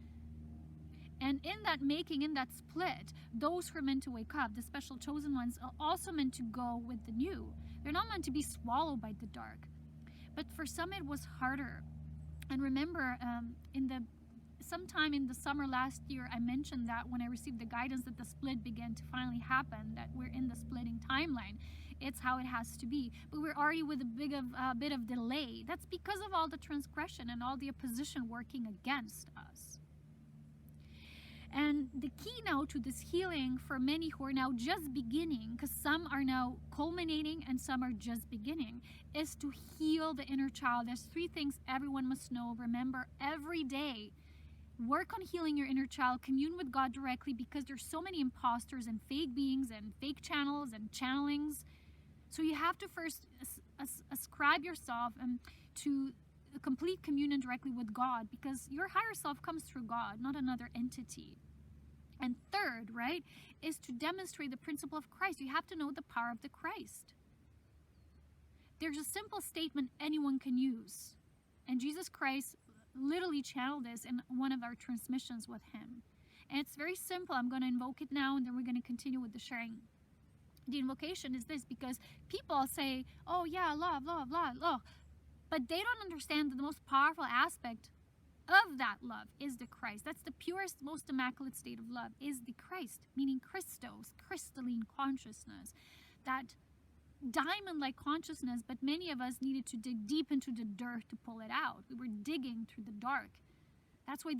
And in that making, in that split, those who are meant to wake up, the special chosen ones, are also meant to go with the new. They're not meant to be swallowed by the dark. But for some it was harder. And remember, sometime in the summer last year, I mentioned that when I received the guidance that the split began to finally happen, that we're in the splitting timeline. It's how it has to be. But we're already with a bit of delay. That's because of all the transgression and all the opposition working against us. And the key now to this healing for many who are now just beginning, because some are now culminating and some are just beginning, is to heal the inner child. There's 3 things everyone must know. Remember, every day, work on healing your inner child, commune with God directly, because there's so many imposters and fake beings and fake channels and channelings. So you have to first ascribe yourself to a complete communion directly with God, because your higher self comes through God, not another entity. And third, right, is to demonstrate the principle of Christ. You have to know the power of the Christ. There's a simple statement anyone can use, and Jesus Christ literally channeled this in one of our transmissions with him. And it's very simple. I'm going to invoke it now, and then we're going to continue with the sharing. The invocation is this, because people say, oh yeah, love, love, love, love. But they don't understand that the most powerful aspect of that love is the Christ. That's the purest, most immaculate state of love, is the Christ, meaning Christos, crystalline consciousness. That diamond-like consciousness, but many of us needed to dig deep into the dirt to pull it out. We were digging through the dark. That's why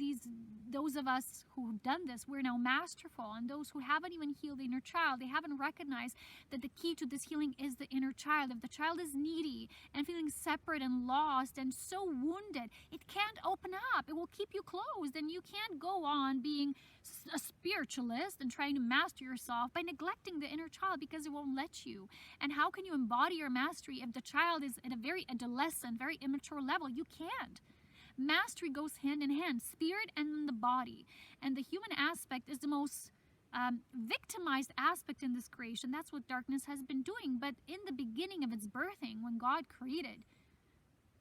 those of us who've done this, we're now masterful. And those who haven't even healed the inner child, they haven't recognized that the key to this healing is the inner child. If the child is needy and feeling separate and lost and so wounded, it can't open up. It will keep you closed, and you can't go on being a spiritualist and trying to master yourself by neglecting the inner child, because it won't let you. And how can you embody your mastery if the child is at a very adolescent, very immature level? You can't. Mastery goes hand in hand, spirit and the body. And the human aspect is the most victimized aspect in this creation. That's what darkness has been doing. But in the beginning of its birthing, when God created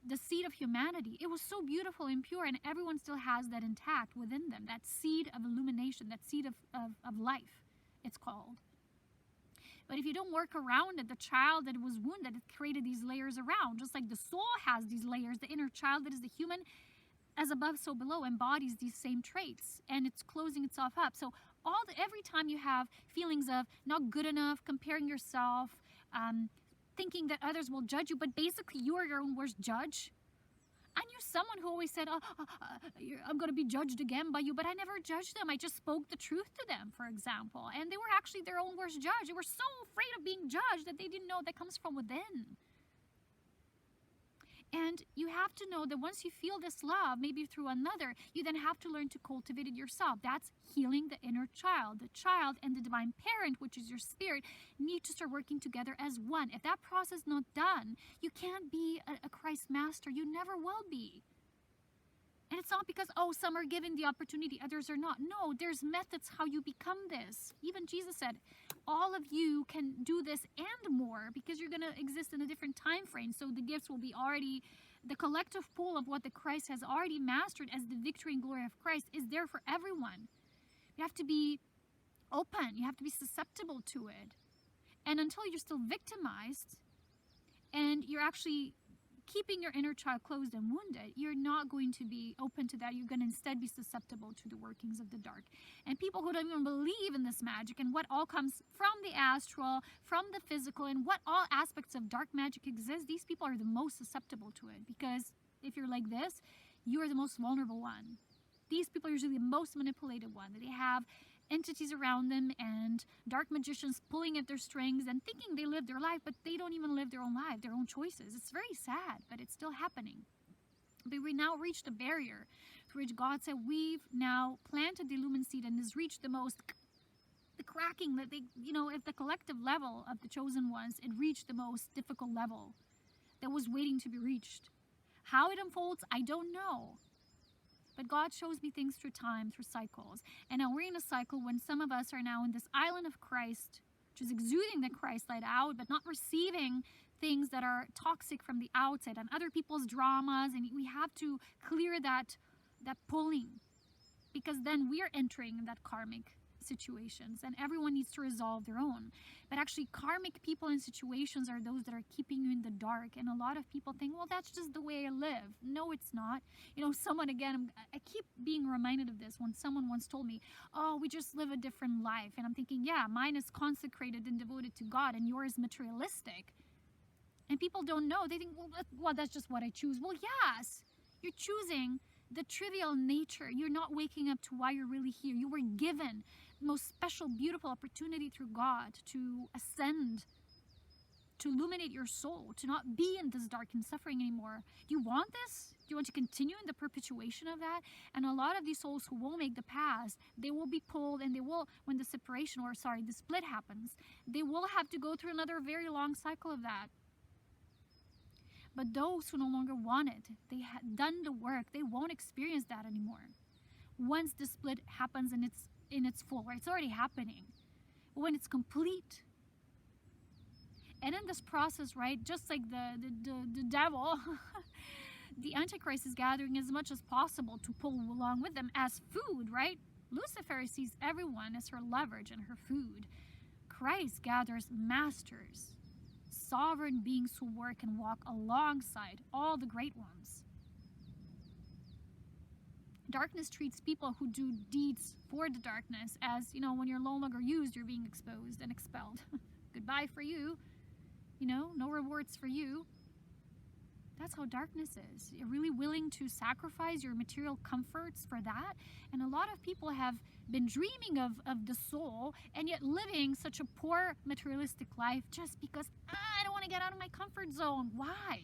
the seed of humanity, it was so beautiful and pure, and everyone still has that intact within them, that seed of illumination, that seed of life, it's called. But if you don't work around it, the child that was wounded, it created these layers around. Just like the soul has these layers, the inner child that is the human, as above so below, embodies these same traits, and it's closing itself up. So every time you have feelings of not good enough, comparing yourself, thinking that others will judge you, but basically you are your own worst judge. I knew someone who always said, I'm going to be judged again by you, but I never judged them. I just spoke the truth to them, for example. And they were actually their own worst judge. They were so afraid of being judged that they didn't know that comes from within. And you have to know that once you feel this love, maybe through another, you then have to learn to cultivate it yourself. That's healing the inner child. The child and the divine parent, which is your spirit, need to start working together as one. If that process is not done, you can't be a Christ master. You never will be. And it's not because, some are given the opportunity, others are not. No, there's methods how you become this. Even Jesus said, all of you can do this and more, because you're going to exist in a different time frame. So the gifts will be already, the collective pool of what the Christ has already mastered as the victory and glory of Christ is there for everyone. You have to be open. You have to be susceptible to it. And until you're still victimized and you're actually keeping your inner child closed and wounded, you're not going to be open to that. You're going to instead be susceptible to the workings of the dark. And people who don't even believe in this magic and what all comes from the astral, from the physical, and what all aspects of dark magic exist, these people are the most susceptible to it. Because if you're like this, you are the most vulnerable one. These people are usually the most manipulated one. They have entities around them and dark magicians pulling at their strings and thinking they live their life, but they don't even live their own life, their own choices. It's very sad, but it's still happening. But we now reached a barrier through which God said we've now planted the illumined seed, and has reached the cracking that if the collective level of the chosen ones, it reached the most difficult level that was waiting to be reached. How it unfolds, I don't know. But God shows me things through time, through cycles. And now we're in a cycle when some of us are now in this island of Christ, just exuding the Christ light out, but not receiving things that are toxic from the outside and other people's dramas. And we have to clear that pulling, because then we're entering that karmic situations, and everyone needs to resolve their own. But actually, karmic people and situations are those that are keeping you in the dark. And a lot of people think, well, that's just the way I live. No, it's not. You know, someone, again, I keep being reminded of this when someone once told me, oh, we just live a different life. And I'm thinking, yeah, mine is consecrated and devoted to God, and yours is materialistic. And people don't know. They think, well, that's just what I choose. Well, yes, you're choosing the trivial nature. You're not waking up to why you're really here. You were given the most special, beautiful opportunity through God to ascend, to illuminate your soul, to not be in this dark and suffering anymore. Do you want this? Do you want to continue in the perpetuation of that? And a lot of these souls who will make the pass, they will be pulled, and they will, when the separation, or sorry, the split happens, they will have to go through another very long cycle of that. But those who no longer want it, they have done the work, they won't experience that anymore. Once the split happens and it's in its full, right? It's already happening. But when it's complete, and in this process, right, just like the devil, the Antichrist is gathering as much as possible to pull along with them as food, right? Lucifer sees everyone as her leverage and her food. Christ gathers masters, sovereign beings who work and walk alongside all the great ones. Darkness treats people who do deeds for the darkness as, you know, when you're no longer used, you're being exposed and expelled. Goodbye for you. You know, no rewards for you. That's how darkness is. You're really willing to sacrifice your material comforts for that. And a lot of people have been dreaming of the soul, and yet living such a poor materialistic life just because I don't want to get out of my comfort zone. Why?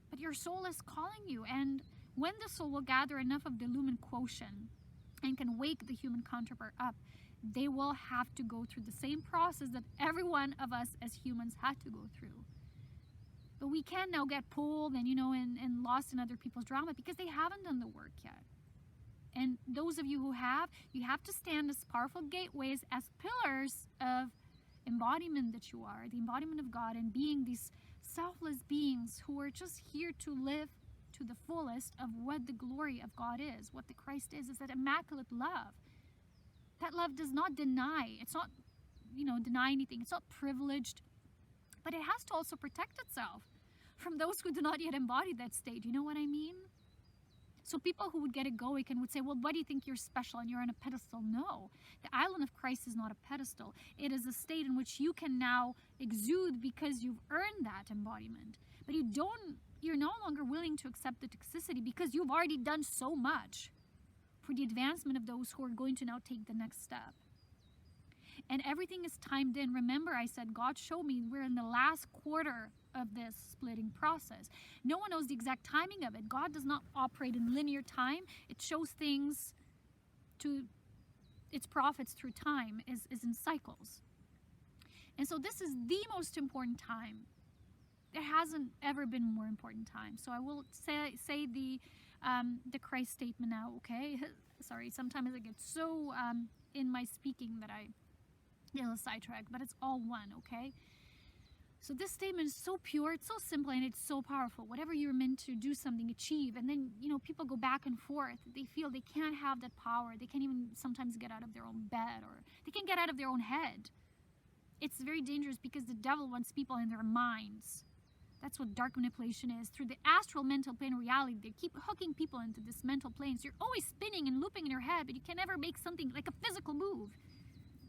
But your soul is calling you, and when the soul will gather enough of the lumen quotient and can wake the human counterpart up, they will have to go through the same process that every one of us as humans had to go through. But we can now get pulled and, you know, and lost in other people's drama because they haven't done the work yet. And those of you who have, you have to stand as powerful gateways, as pillars of embodiment that you are, the embodiment of God, and being these selfless beings who are just here to live to the fullest of what the glory of God is, what the Christ is that immaculate love. That love does not deny. It's not, you know, deny anything. It's not privileged. But it has to also protect itself from those who do not yet embody that state. You know what I mean? So people who would get egoic and would say, well, why do you think you're special and you're on a pedestal? No. The island of Christ is not a pedestal. It is a state in which you can now exude because you've earned that embodiment. But you're no longer willing to accept the toxicity because you've already done so much for the advancement of those who are going to now take the next step. And everything is timed in. Remember, I said, God showed me we're in the last quarter of this splitting process. No one knows the exact timing of it. God does not operate in linear time. It shows things to its prophets through time, is in cycles. And so this is the most important time. There hasn't ever been a more important time. So I will say the Christ statement now, okay? Sorry, sometimes I get so in my speaking that I get a sidetrack, but it's all one, okay? So this statement is so pure, it's so simple, and it's so powerful. Whatever you're meant to do something, achieve, and then, you know, people go back and forth. They feel they can't have that power. They can't even sometimes get out of their own bed, or they can't get out of their own head. It's very dangerous because the devil wants people in their minds. That's what dark manipulation is. Through the astral mental plane reality, they keep hooking people into this mental plane. So you're always spinning and looping in your head, but you can never make something like a physical move.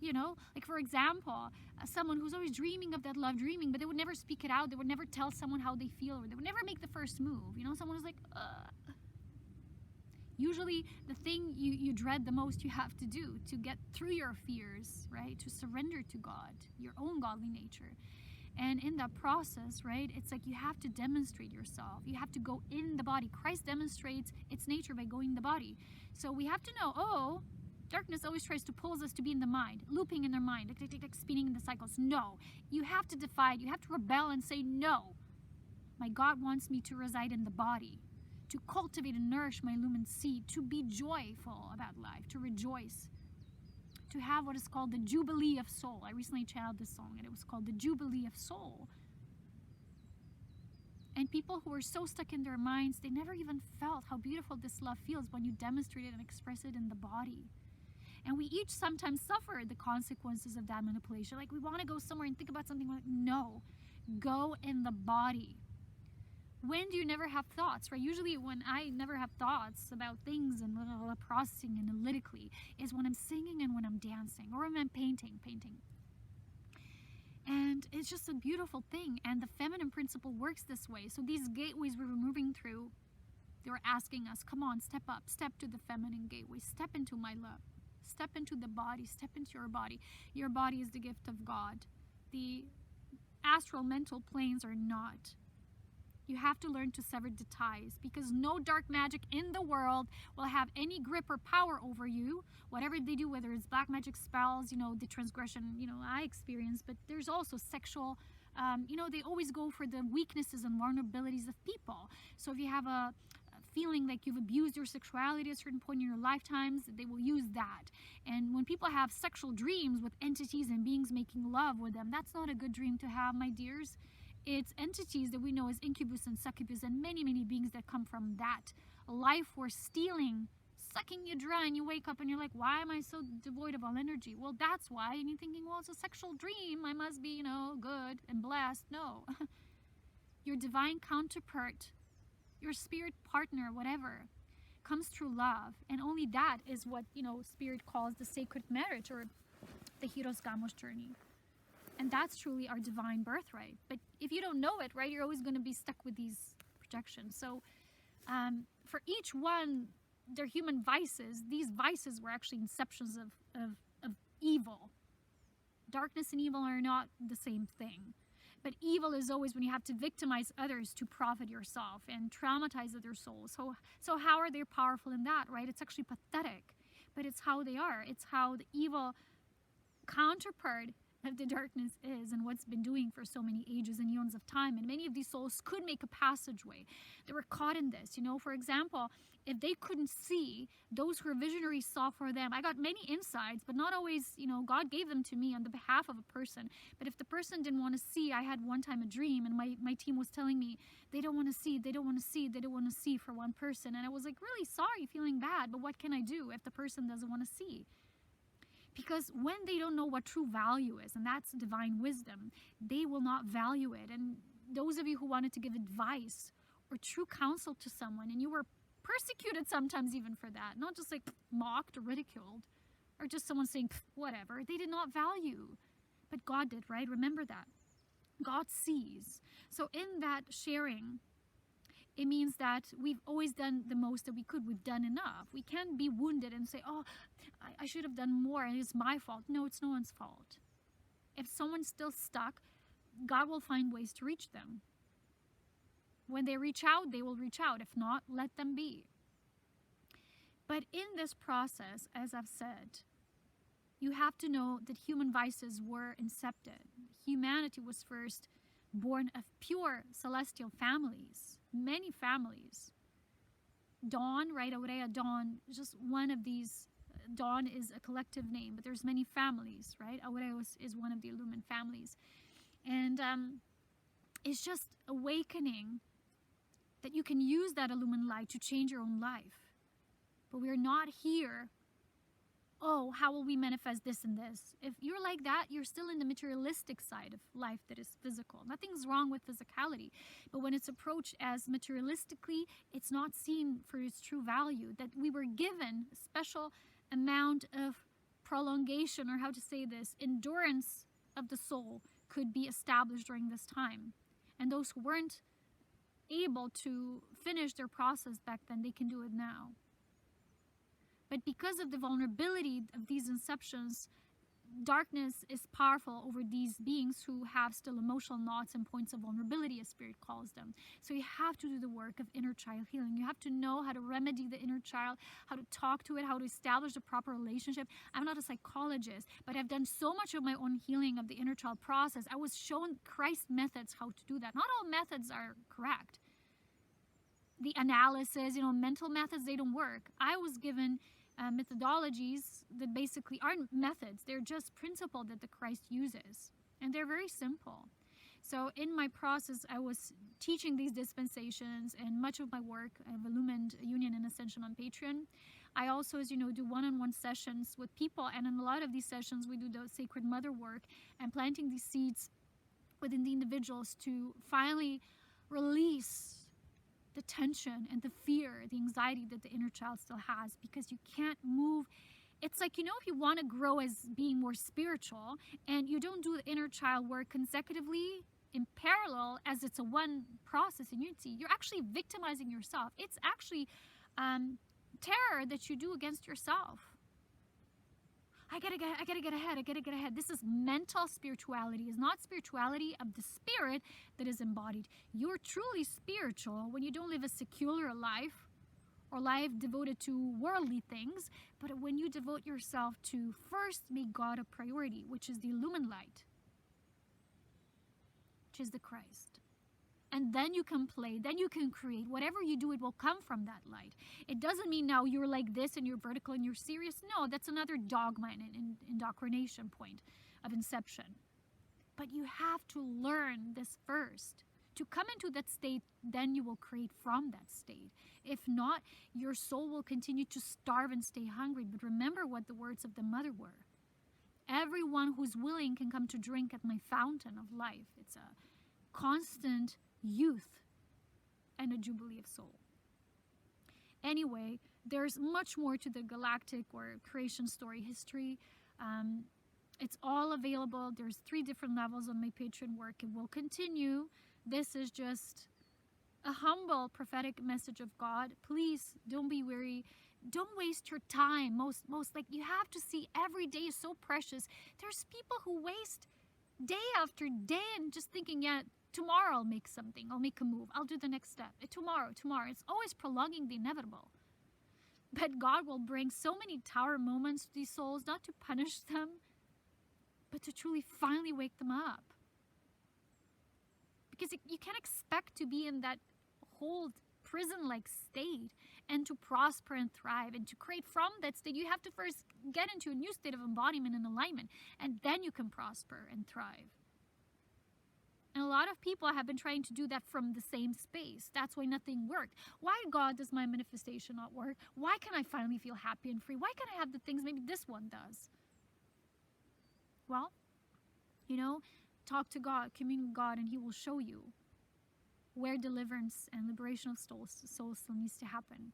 You know, like for example, someone who's always dreaming of that love, dreaming, but they would never speak it out. They would never tell someone how they feel, or they would never make the first move. You know, someone who's like, Usually the thing you dread the most you have to do to get through your fears, right? To surrender to God, your own godly nature. And in that process, right, it's like you have to demonstrate yourself. You have to go in the body. Christ demonstrates its nature by going in the body. So we have to know, darkness always tries to pull us to be in the mind, looping in their mind, like spinning in the cycles. No, you have to defy it. You have to rebel and say, no, my God wants me to reside in the body, to cultivate and nourish my lumen seed, to be joyful about life, to rejoice, to have what is called the Jubilee of Soul. I recently channeled this song and it was called the Jubilee of Soul. And people who are so stuck in their minds, they never even felt how beautiful this love feels when you demonstrate it and express it in the body. And we each sometimes suffer the consequences of that manipulation. Like we want to go somewhere and think about something like, no, go in the body. When do you never have thoughts, right? Usually when I never have thoughts about things and processing analytically is when I'm singing and when I'm dancing or when I'm painting. And it's just a beautiful thing. And the feminine principle works this way. So these gateways we were moving through, they were asking us, come on, step up, step to the feminine gateway, step into my love, step into the body, step into your body. Your body is the gift of God. The astral mental planes are not. You have to learn to sever the ties, because no dark magic in the world will have any grip or power over you. Whatever they do, whether it's black magic spells, the transgression, I experience, but there's also sexual, they always go for the weaknesses and vulnerabilities of people. So if you have a feeling like you've abused your sexuality at a certain point in your lifetimes, they will use that. And when people have sexual dreams with entities and beings making love with them, that's not a good dream to have, my dears. It's entities that we know as incubus and succubus and many, many beings that come from that life force stealing, sucking you dry, and you wake up and you're like, why am I so devoid of all energy? Well, that's why. And you're thinking, well, it's a sexual dream. I must be, good and blessed. No. Your divine counterpart, your spirit partner, whatever, comes through love. And only that is what, spirit calls the sacred marriage or the hero's gamos journey. And that's truly our divine birthright. But if you don't know it, right, you're always going to be stuck with these projections. So for each one, their human vices, these vices were actually inceptions of evil. Darkness and evil are not the same thing. But evil is always when you have to victimize others to profit yourself and traumatize other souls. So how are they powerful in that, right? It's actually pathetic, but it's how they are. It's how the evil counterpart of the darkness is and what's been doing for so many ages and eons of time. And many of these souls could make a passageway. They were caught in this. For example, if they couldn't see, those who are visionaries saw for them. I got many insights, but not always, God gave them to me on the behalf of a person. But if the person didn't want to see, I had one time a dream and my team was telling me, they don't want to see, they don't want to see, they don't want to see for one person. And I was like, really sorry, feeling bad, but what can I do if the person doesn't want to see? Because when they don't know what true value is, and that's divine wisdom, they will not value it. And those of you who wanted to give advice or true counsel to someone, and you were persecuted sometimes even for that, not just like mocked or ridiculed, or just someone saying whatever, they did not value. But God did, right? Remember that. God sees. So in that sharing, it means that we've always done the most that we could. We've done enough. We can't be wounded and say, oh, I should have done more and it's my fault. No, it's no one's fault. If someone's still stuck, God will find ways to reach them. When they reach out, they will reach out. If not, let them be. But in this process, as I've said, you have to know that human vices were incepted. Humanity was first born of pure celestial families, many families. Dawn, right? Aurea, Dawn, just one of these. Dawn is a collective name, but there's many families, right? Aurea is one of the Illumined families. And it's just awakening that you can use that Illumined light to change your own life. But we're not here, oh, how will we manifest this and this? If you're like that, you're still in the materialistic side of life that is physical. Nothing's wrong with physicality. But when it's approached as materialistically, it's not seen for its true value. That we were given a special amount of prolongation, or how to say this, endurance of the soul could be established during this time. And those who weren't able to finish their process back then, they can do it now. But because of the vulnerability of these inceptions, darkness is powerful over these beings who have still emotional knots and points of vulnerability, as Spirit calls them. So you have to do the work of inner child healing. You have to know how to remedy the inner child, how to talk to it, how to establish a proper relationship. I'm not a psychologist, but I've done so much of my own healing of the inner child process. I was shown Christ methods how to do that. Not all methods are correct. The analysis, mental methods, they don't work. I was given methodologies that basically aren't methods. They're just principles that the Christ uses. And they're very simple. So in my process, I was teaching these dispensations, and much of my work, I have Illumined Union and Ascension on Patreon. I also, as you know, do one-on-one sessions with people, and in a lot of these sessions, we do the Sacred Mother work and planting these seeds within the individuals to finally release the tension and the fear, the anxiety that the inner child still has, because you can't move. It's like, you know, if you want to grow as being more spiritual and you don't do the inner child work consecutively in parallel as it's a one process in unity, you're actually victimizing yourself. It's actually terror that you do against yourself. I gotta get ahead. This is mental spirituality. It's not spirituality of the spirit that is embodied. You're truly spiritual when you don't live a secular life or life devoted to worldly things, but when you devote yourself to first make God a priority, which is the illumined light, which is the Christ. And then you can play, then you can create. Whatever you do, it will come from that light. It doesn't mean now you're like this and you're vertical and you're serious. No, that's another dogma and indoctrination point of inception. But you have to learn this first. To come into that state, then you will create from that state. If not, your soul will continue to starve and stay hungry. But remember what the words of the mother were. Everyone who's willing can come to drink at my fountain of life. It's a constant youth and a Jubilee of Soul. Anyway, there's much more to the galactic or creation story history. It's all available. There's 3 different levels on my Patreon work. It will continue. This is just a humble prophetic message of God. Please don't be weary. Don't waste your time. Most like, you have to see every day is so precious. There's people who waste day after day and just thinking, yeah, tomorrow I'll make something. I'll make a move. I'll do the next step. Tomorrow. It's always prolonging the inevitable. But God will bring so many tower moments to these souls, not to punish them, but to truly finally wake them up. Because you can't expect to be in that whole prison-like state and to prosper and thrive and to create from that state. You have to first get into a new state of embodiment and alignment, and then you can prosper and thrive. And a lot of people have been trying to do that from the same space. That's why nothing worked. Why, God, does my manifestation not work? Why can I finally feel happy and free? Why can't I have the things maybe this one does? Well, you know, talk to God, commune with God, and He will show you where deliverance and liberation of souls still needs to happen.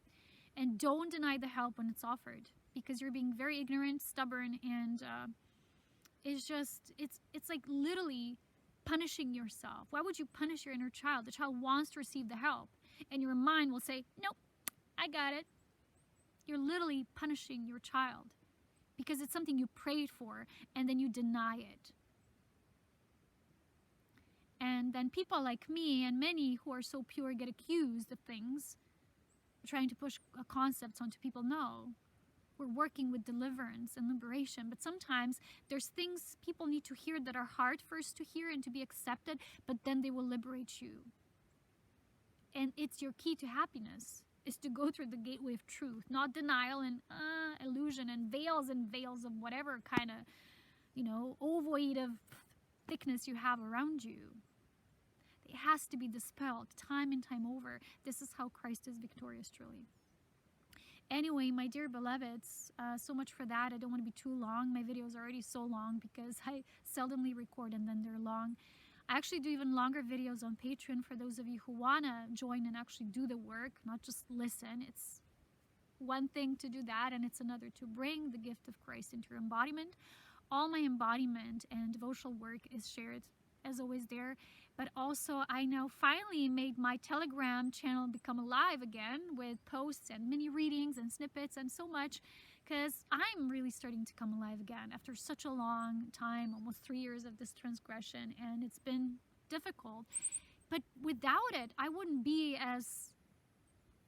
And don't deny the help when it's offered, because you're being very ignorant, stubborn, and it's like literally punishing yourself. Why would you punish your inner child? The child wants to receive the help, and your mind will say, nope, I got it. You're literally punishing your child because it's something you prayed for, and then you deny it. And then people like me and many who are so pure get accused of things, trying to push concepts onto people. No, we're working with deliverance and liberation, but sometimes there's things people need to hear that are hard first to hear and to be accepted, but then they will liberate you. And it's your key to happiness, is to go through the gateway of truth, not denial and illusion and veils of whatever kind of, ovoid of thickness you have around you. It has to be dispelled time and time over. This is how Christ is victorious, truly. Anyway, my dear beloveds, so much for that. I don't want to be too long. My videos are already so long because I seldomly record and then they're long. I actually do even longer videos on Patreon for those of you who want to join and actually do the work, not just listen. It's one thing to do that, and it's another to bring the gift of Christ into your embodiment. All my embodiment and devotional work is shared, as always, there. But also, I now finally made my Telegram channel become alive again with posts and mini readings and snippets and so much, because I'm really starting to come alive again after such a long time, almost 3 years of this transgression, and it's been difficult. But without it, I wouldn't be as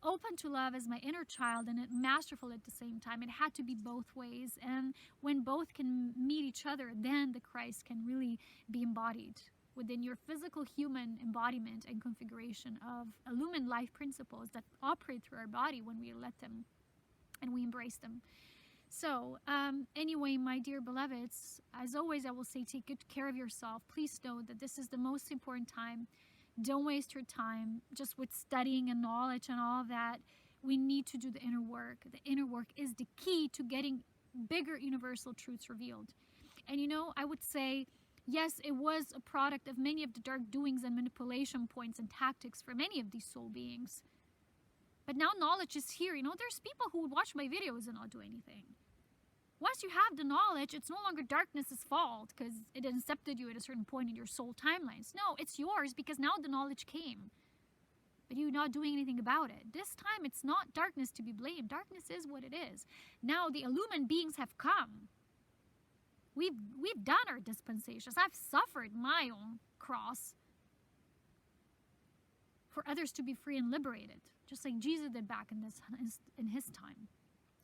open to love as my inner child and masterful at the same time. It had to be both ways, and when both can meet each other, then the Christ can really be embodied within your physical human embodiment and configuration of illumined life principles that operate through our body when we let them and we embrace them. So, anyway, my dear beloveds, as always, I will say take good care of yourself. Please know that this is the most important time. Don't waste your time just with studying and knowledge and all of that. We need to do the inner work. The inner work is the key to getting bigger universal truths revealed. And you know, I would say, yes, it was a product of many of the dark doings and manipulation points and tactics for many of these soul beings. But now knowledge is here. You know, there's people who would watch my videos and not do anything. Once you have the knowledge, it's no longer darkness's fault because it incepted you at a certain point in your soul timelines. No, it's yours because now the knowledge came. But you're not doing anything about it. This time, it's not darkness to be blamed. Darkness is what it is. Now the illumined beings have come. We've done our dispensations. I've suffered my own cross for others to be free and liberated, just like Jesus did back in his time.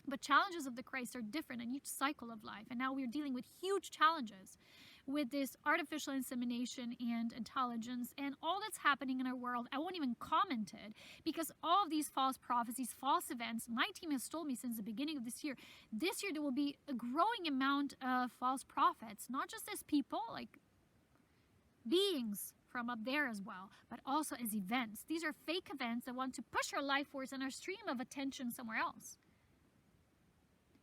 But challenges of the Christ are different in each cycle of life. And now we're dealing with huge challenges with this artificial insemination and intelligence and all that's happening in our world. I won't even comment it because all of these false prophecies, false events, my team has told me since the beginning of this year there will be a growing amount of false prophets, not just as people, like beings from up there as well, but also as events. These are fake events that want to push our life force and our stream of attention somewhere else.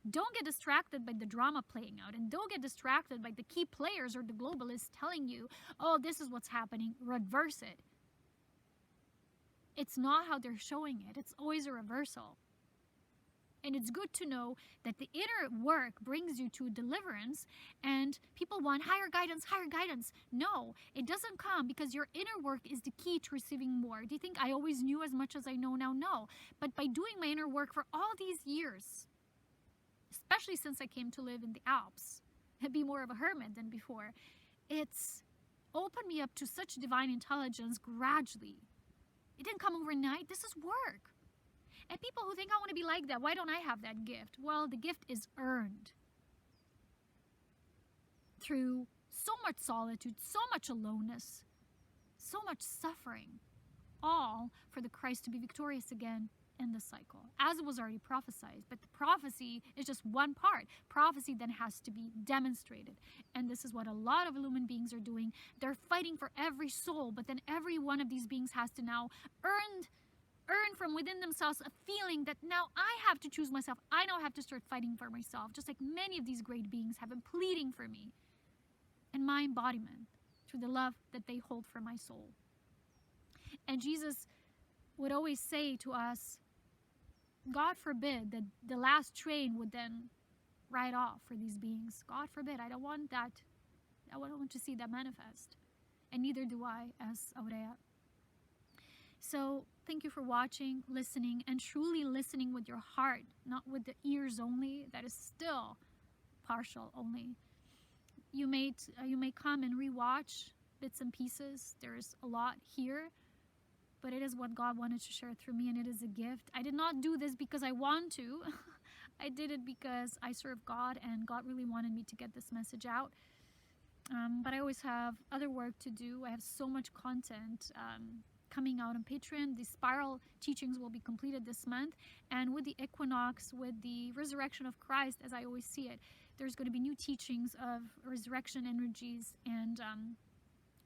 Don't get distracted by the drama playing out, and don't get distracted by the key players or the globalists telling you, oh, this is what's happening, reverse it. It's not how they're showing it. It's always a reversal. And it's good to know that the inner work brings you to deliverance, and people want higher guidance, higher guidance. No, it doesn't come because your inner work is the key to receiving more. Do you think I always knew as much as I know now? No. But by doing my inner work for all these years, especially since I came to live in the Alps and be more of a hermit than before, it's opened me up to such divine intelligence gradually. It didn't come overnight. This is work. And people who think I want to be like that, why don't I have that gift? Well, the gift is earned through so much solitude, so much aloneness, so much suffering, all for the Christ to be victorious again in the cycle, as it was already prophesied. But the prophecy is just one part. Prophecy then has to be demonstrated. And this is what a lot of illumined beings are doing. They're fighting for every soul, but then every one of these beings has to now earn from within themselves a feeling that now I have to choose myself. I now have to start fighting for myself, just like many of these great beings have been pleading for me and my embodiment through the love that they hold for my soul. And Jesus would always say to us, God forbid that the last train would then ride off for these beings. God forbid. I don't want that. I don't want to see that manifest. And neither do I as Aurea. So thank you for watching, listening, and truly listening with your heart, not with the ears only. That is still partial only. You may come and rewatch bits and pieces. There's a lot here, but it is what God wanted to share through me, and it is a gift. I did not do this because I want to. I did it because I serve God, and God really wanted me to get this message out. But I always have other work to do. I have so much content coming out on Patreon. The spiral teachings will be completed this month, and with the equinox, with the resurrection of Christ, as I always see it, there's going to be new teachings of resurrection energies and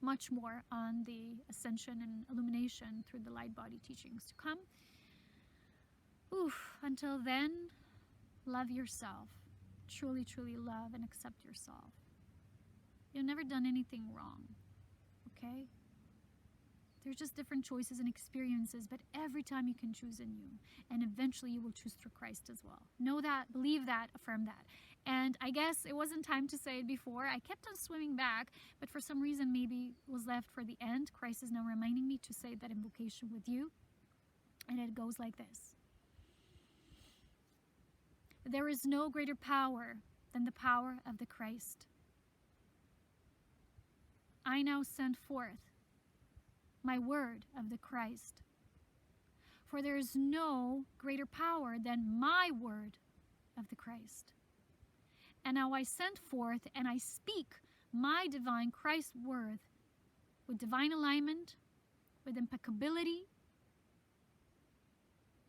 much more on the ascension and illumination through the light body teachings to come. Until then, love yourself. Truly, truly love and accept yourself. You've never done anything wrong, okay? There's just different choices and experiences, but every time you can choose anew, and eventually you will choose through Christ as well. Know that, believe that, affirm that. And I guess it wasn't time to say it before. I kept on swimming back, but for some reason maybe it was left for the end. Christ is now reminding me to say that invocation with you, and it goes like this. There is no greater power than the power of the Christ. I now send forth my word of the Christ. For there is no greater power than my word of the Christ. And now I send forth and I speak my divine Christ word with divine alignment, with impeccability,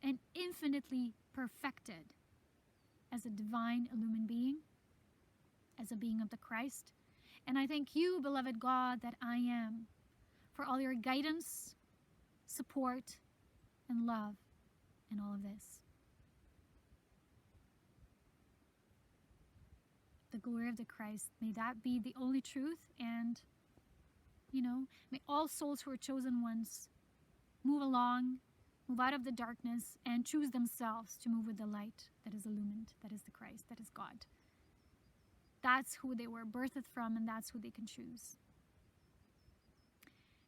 and infinitely perfected as a divine illumined being, as a being of the Christ. And I thank you, beloved God, that I am, for all your guidance, support, and love in all of this. The glory of the Christ, may that be the only truth, and may all souls who are chosen ones move along, move out of the darkness, and choose themselves to move with the light that is illumined, that is the Christ, that is God. That's who they were birthed from, and that's who they can choose.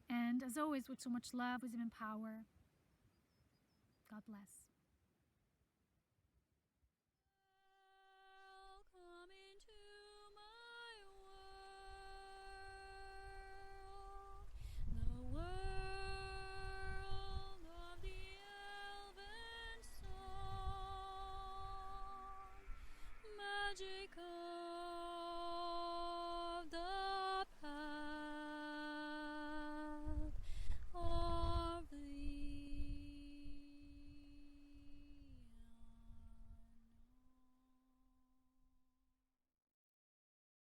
And as always, with so much love, wisdom, and power, God bless.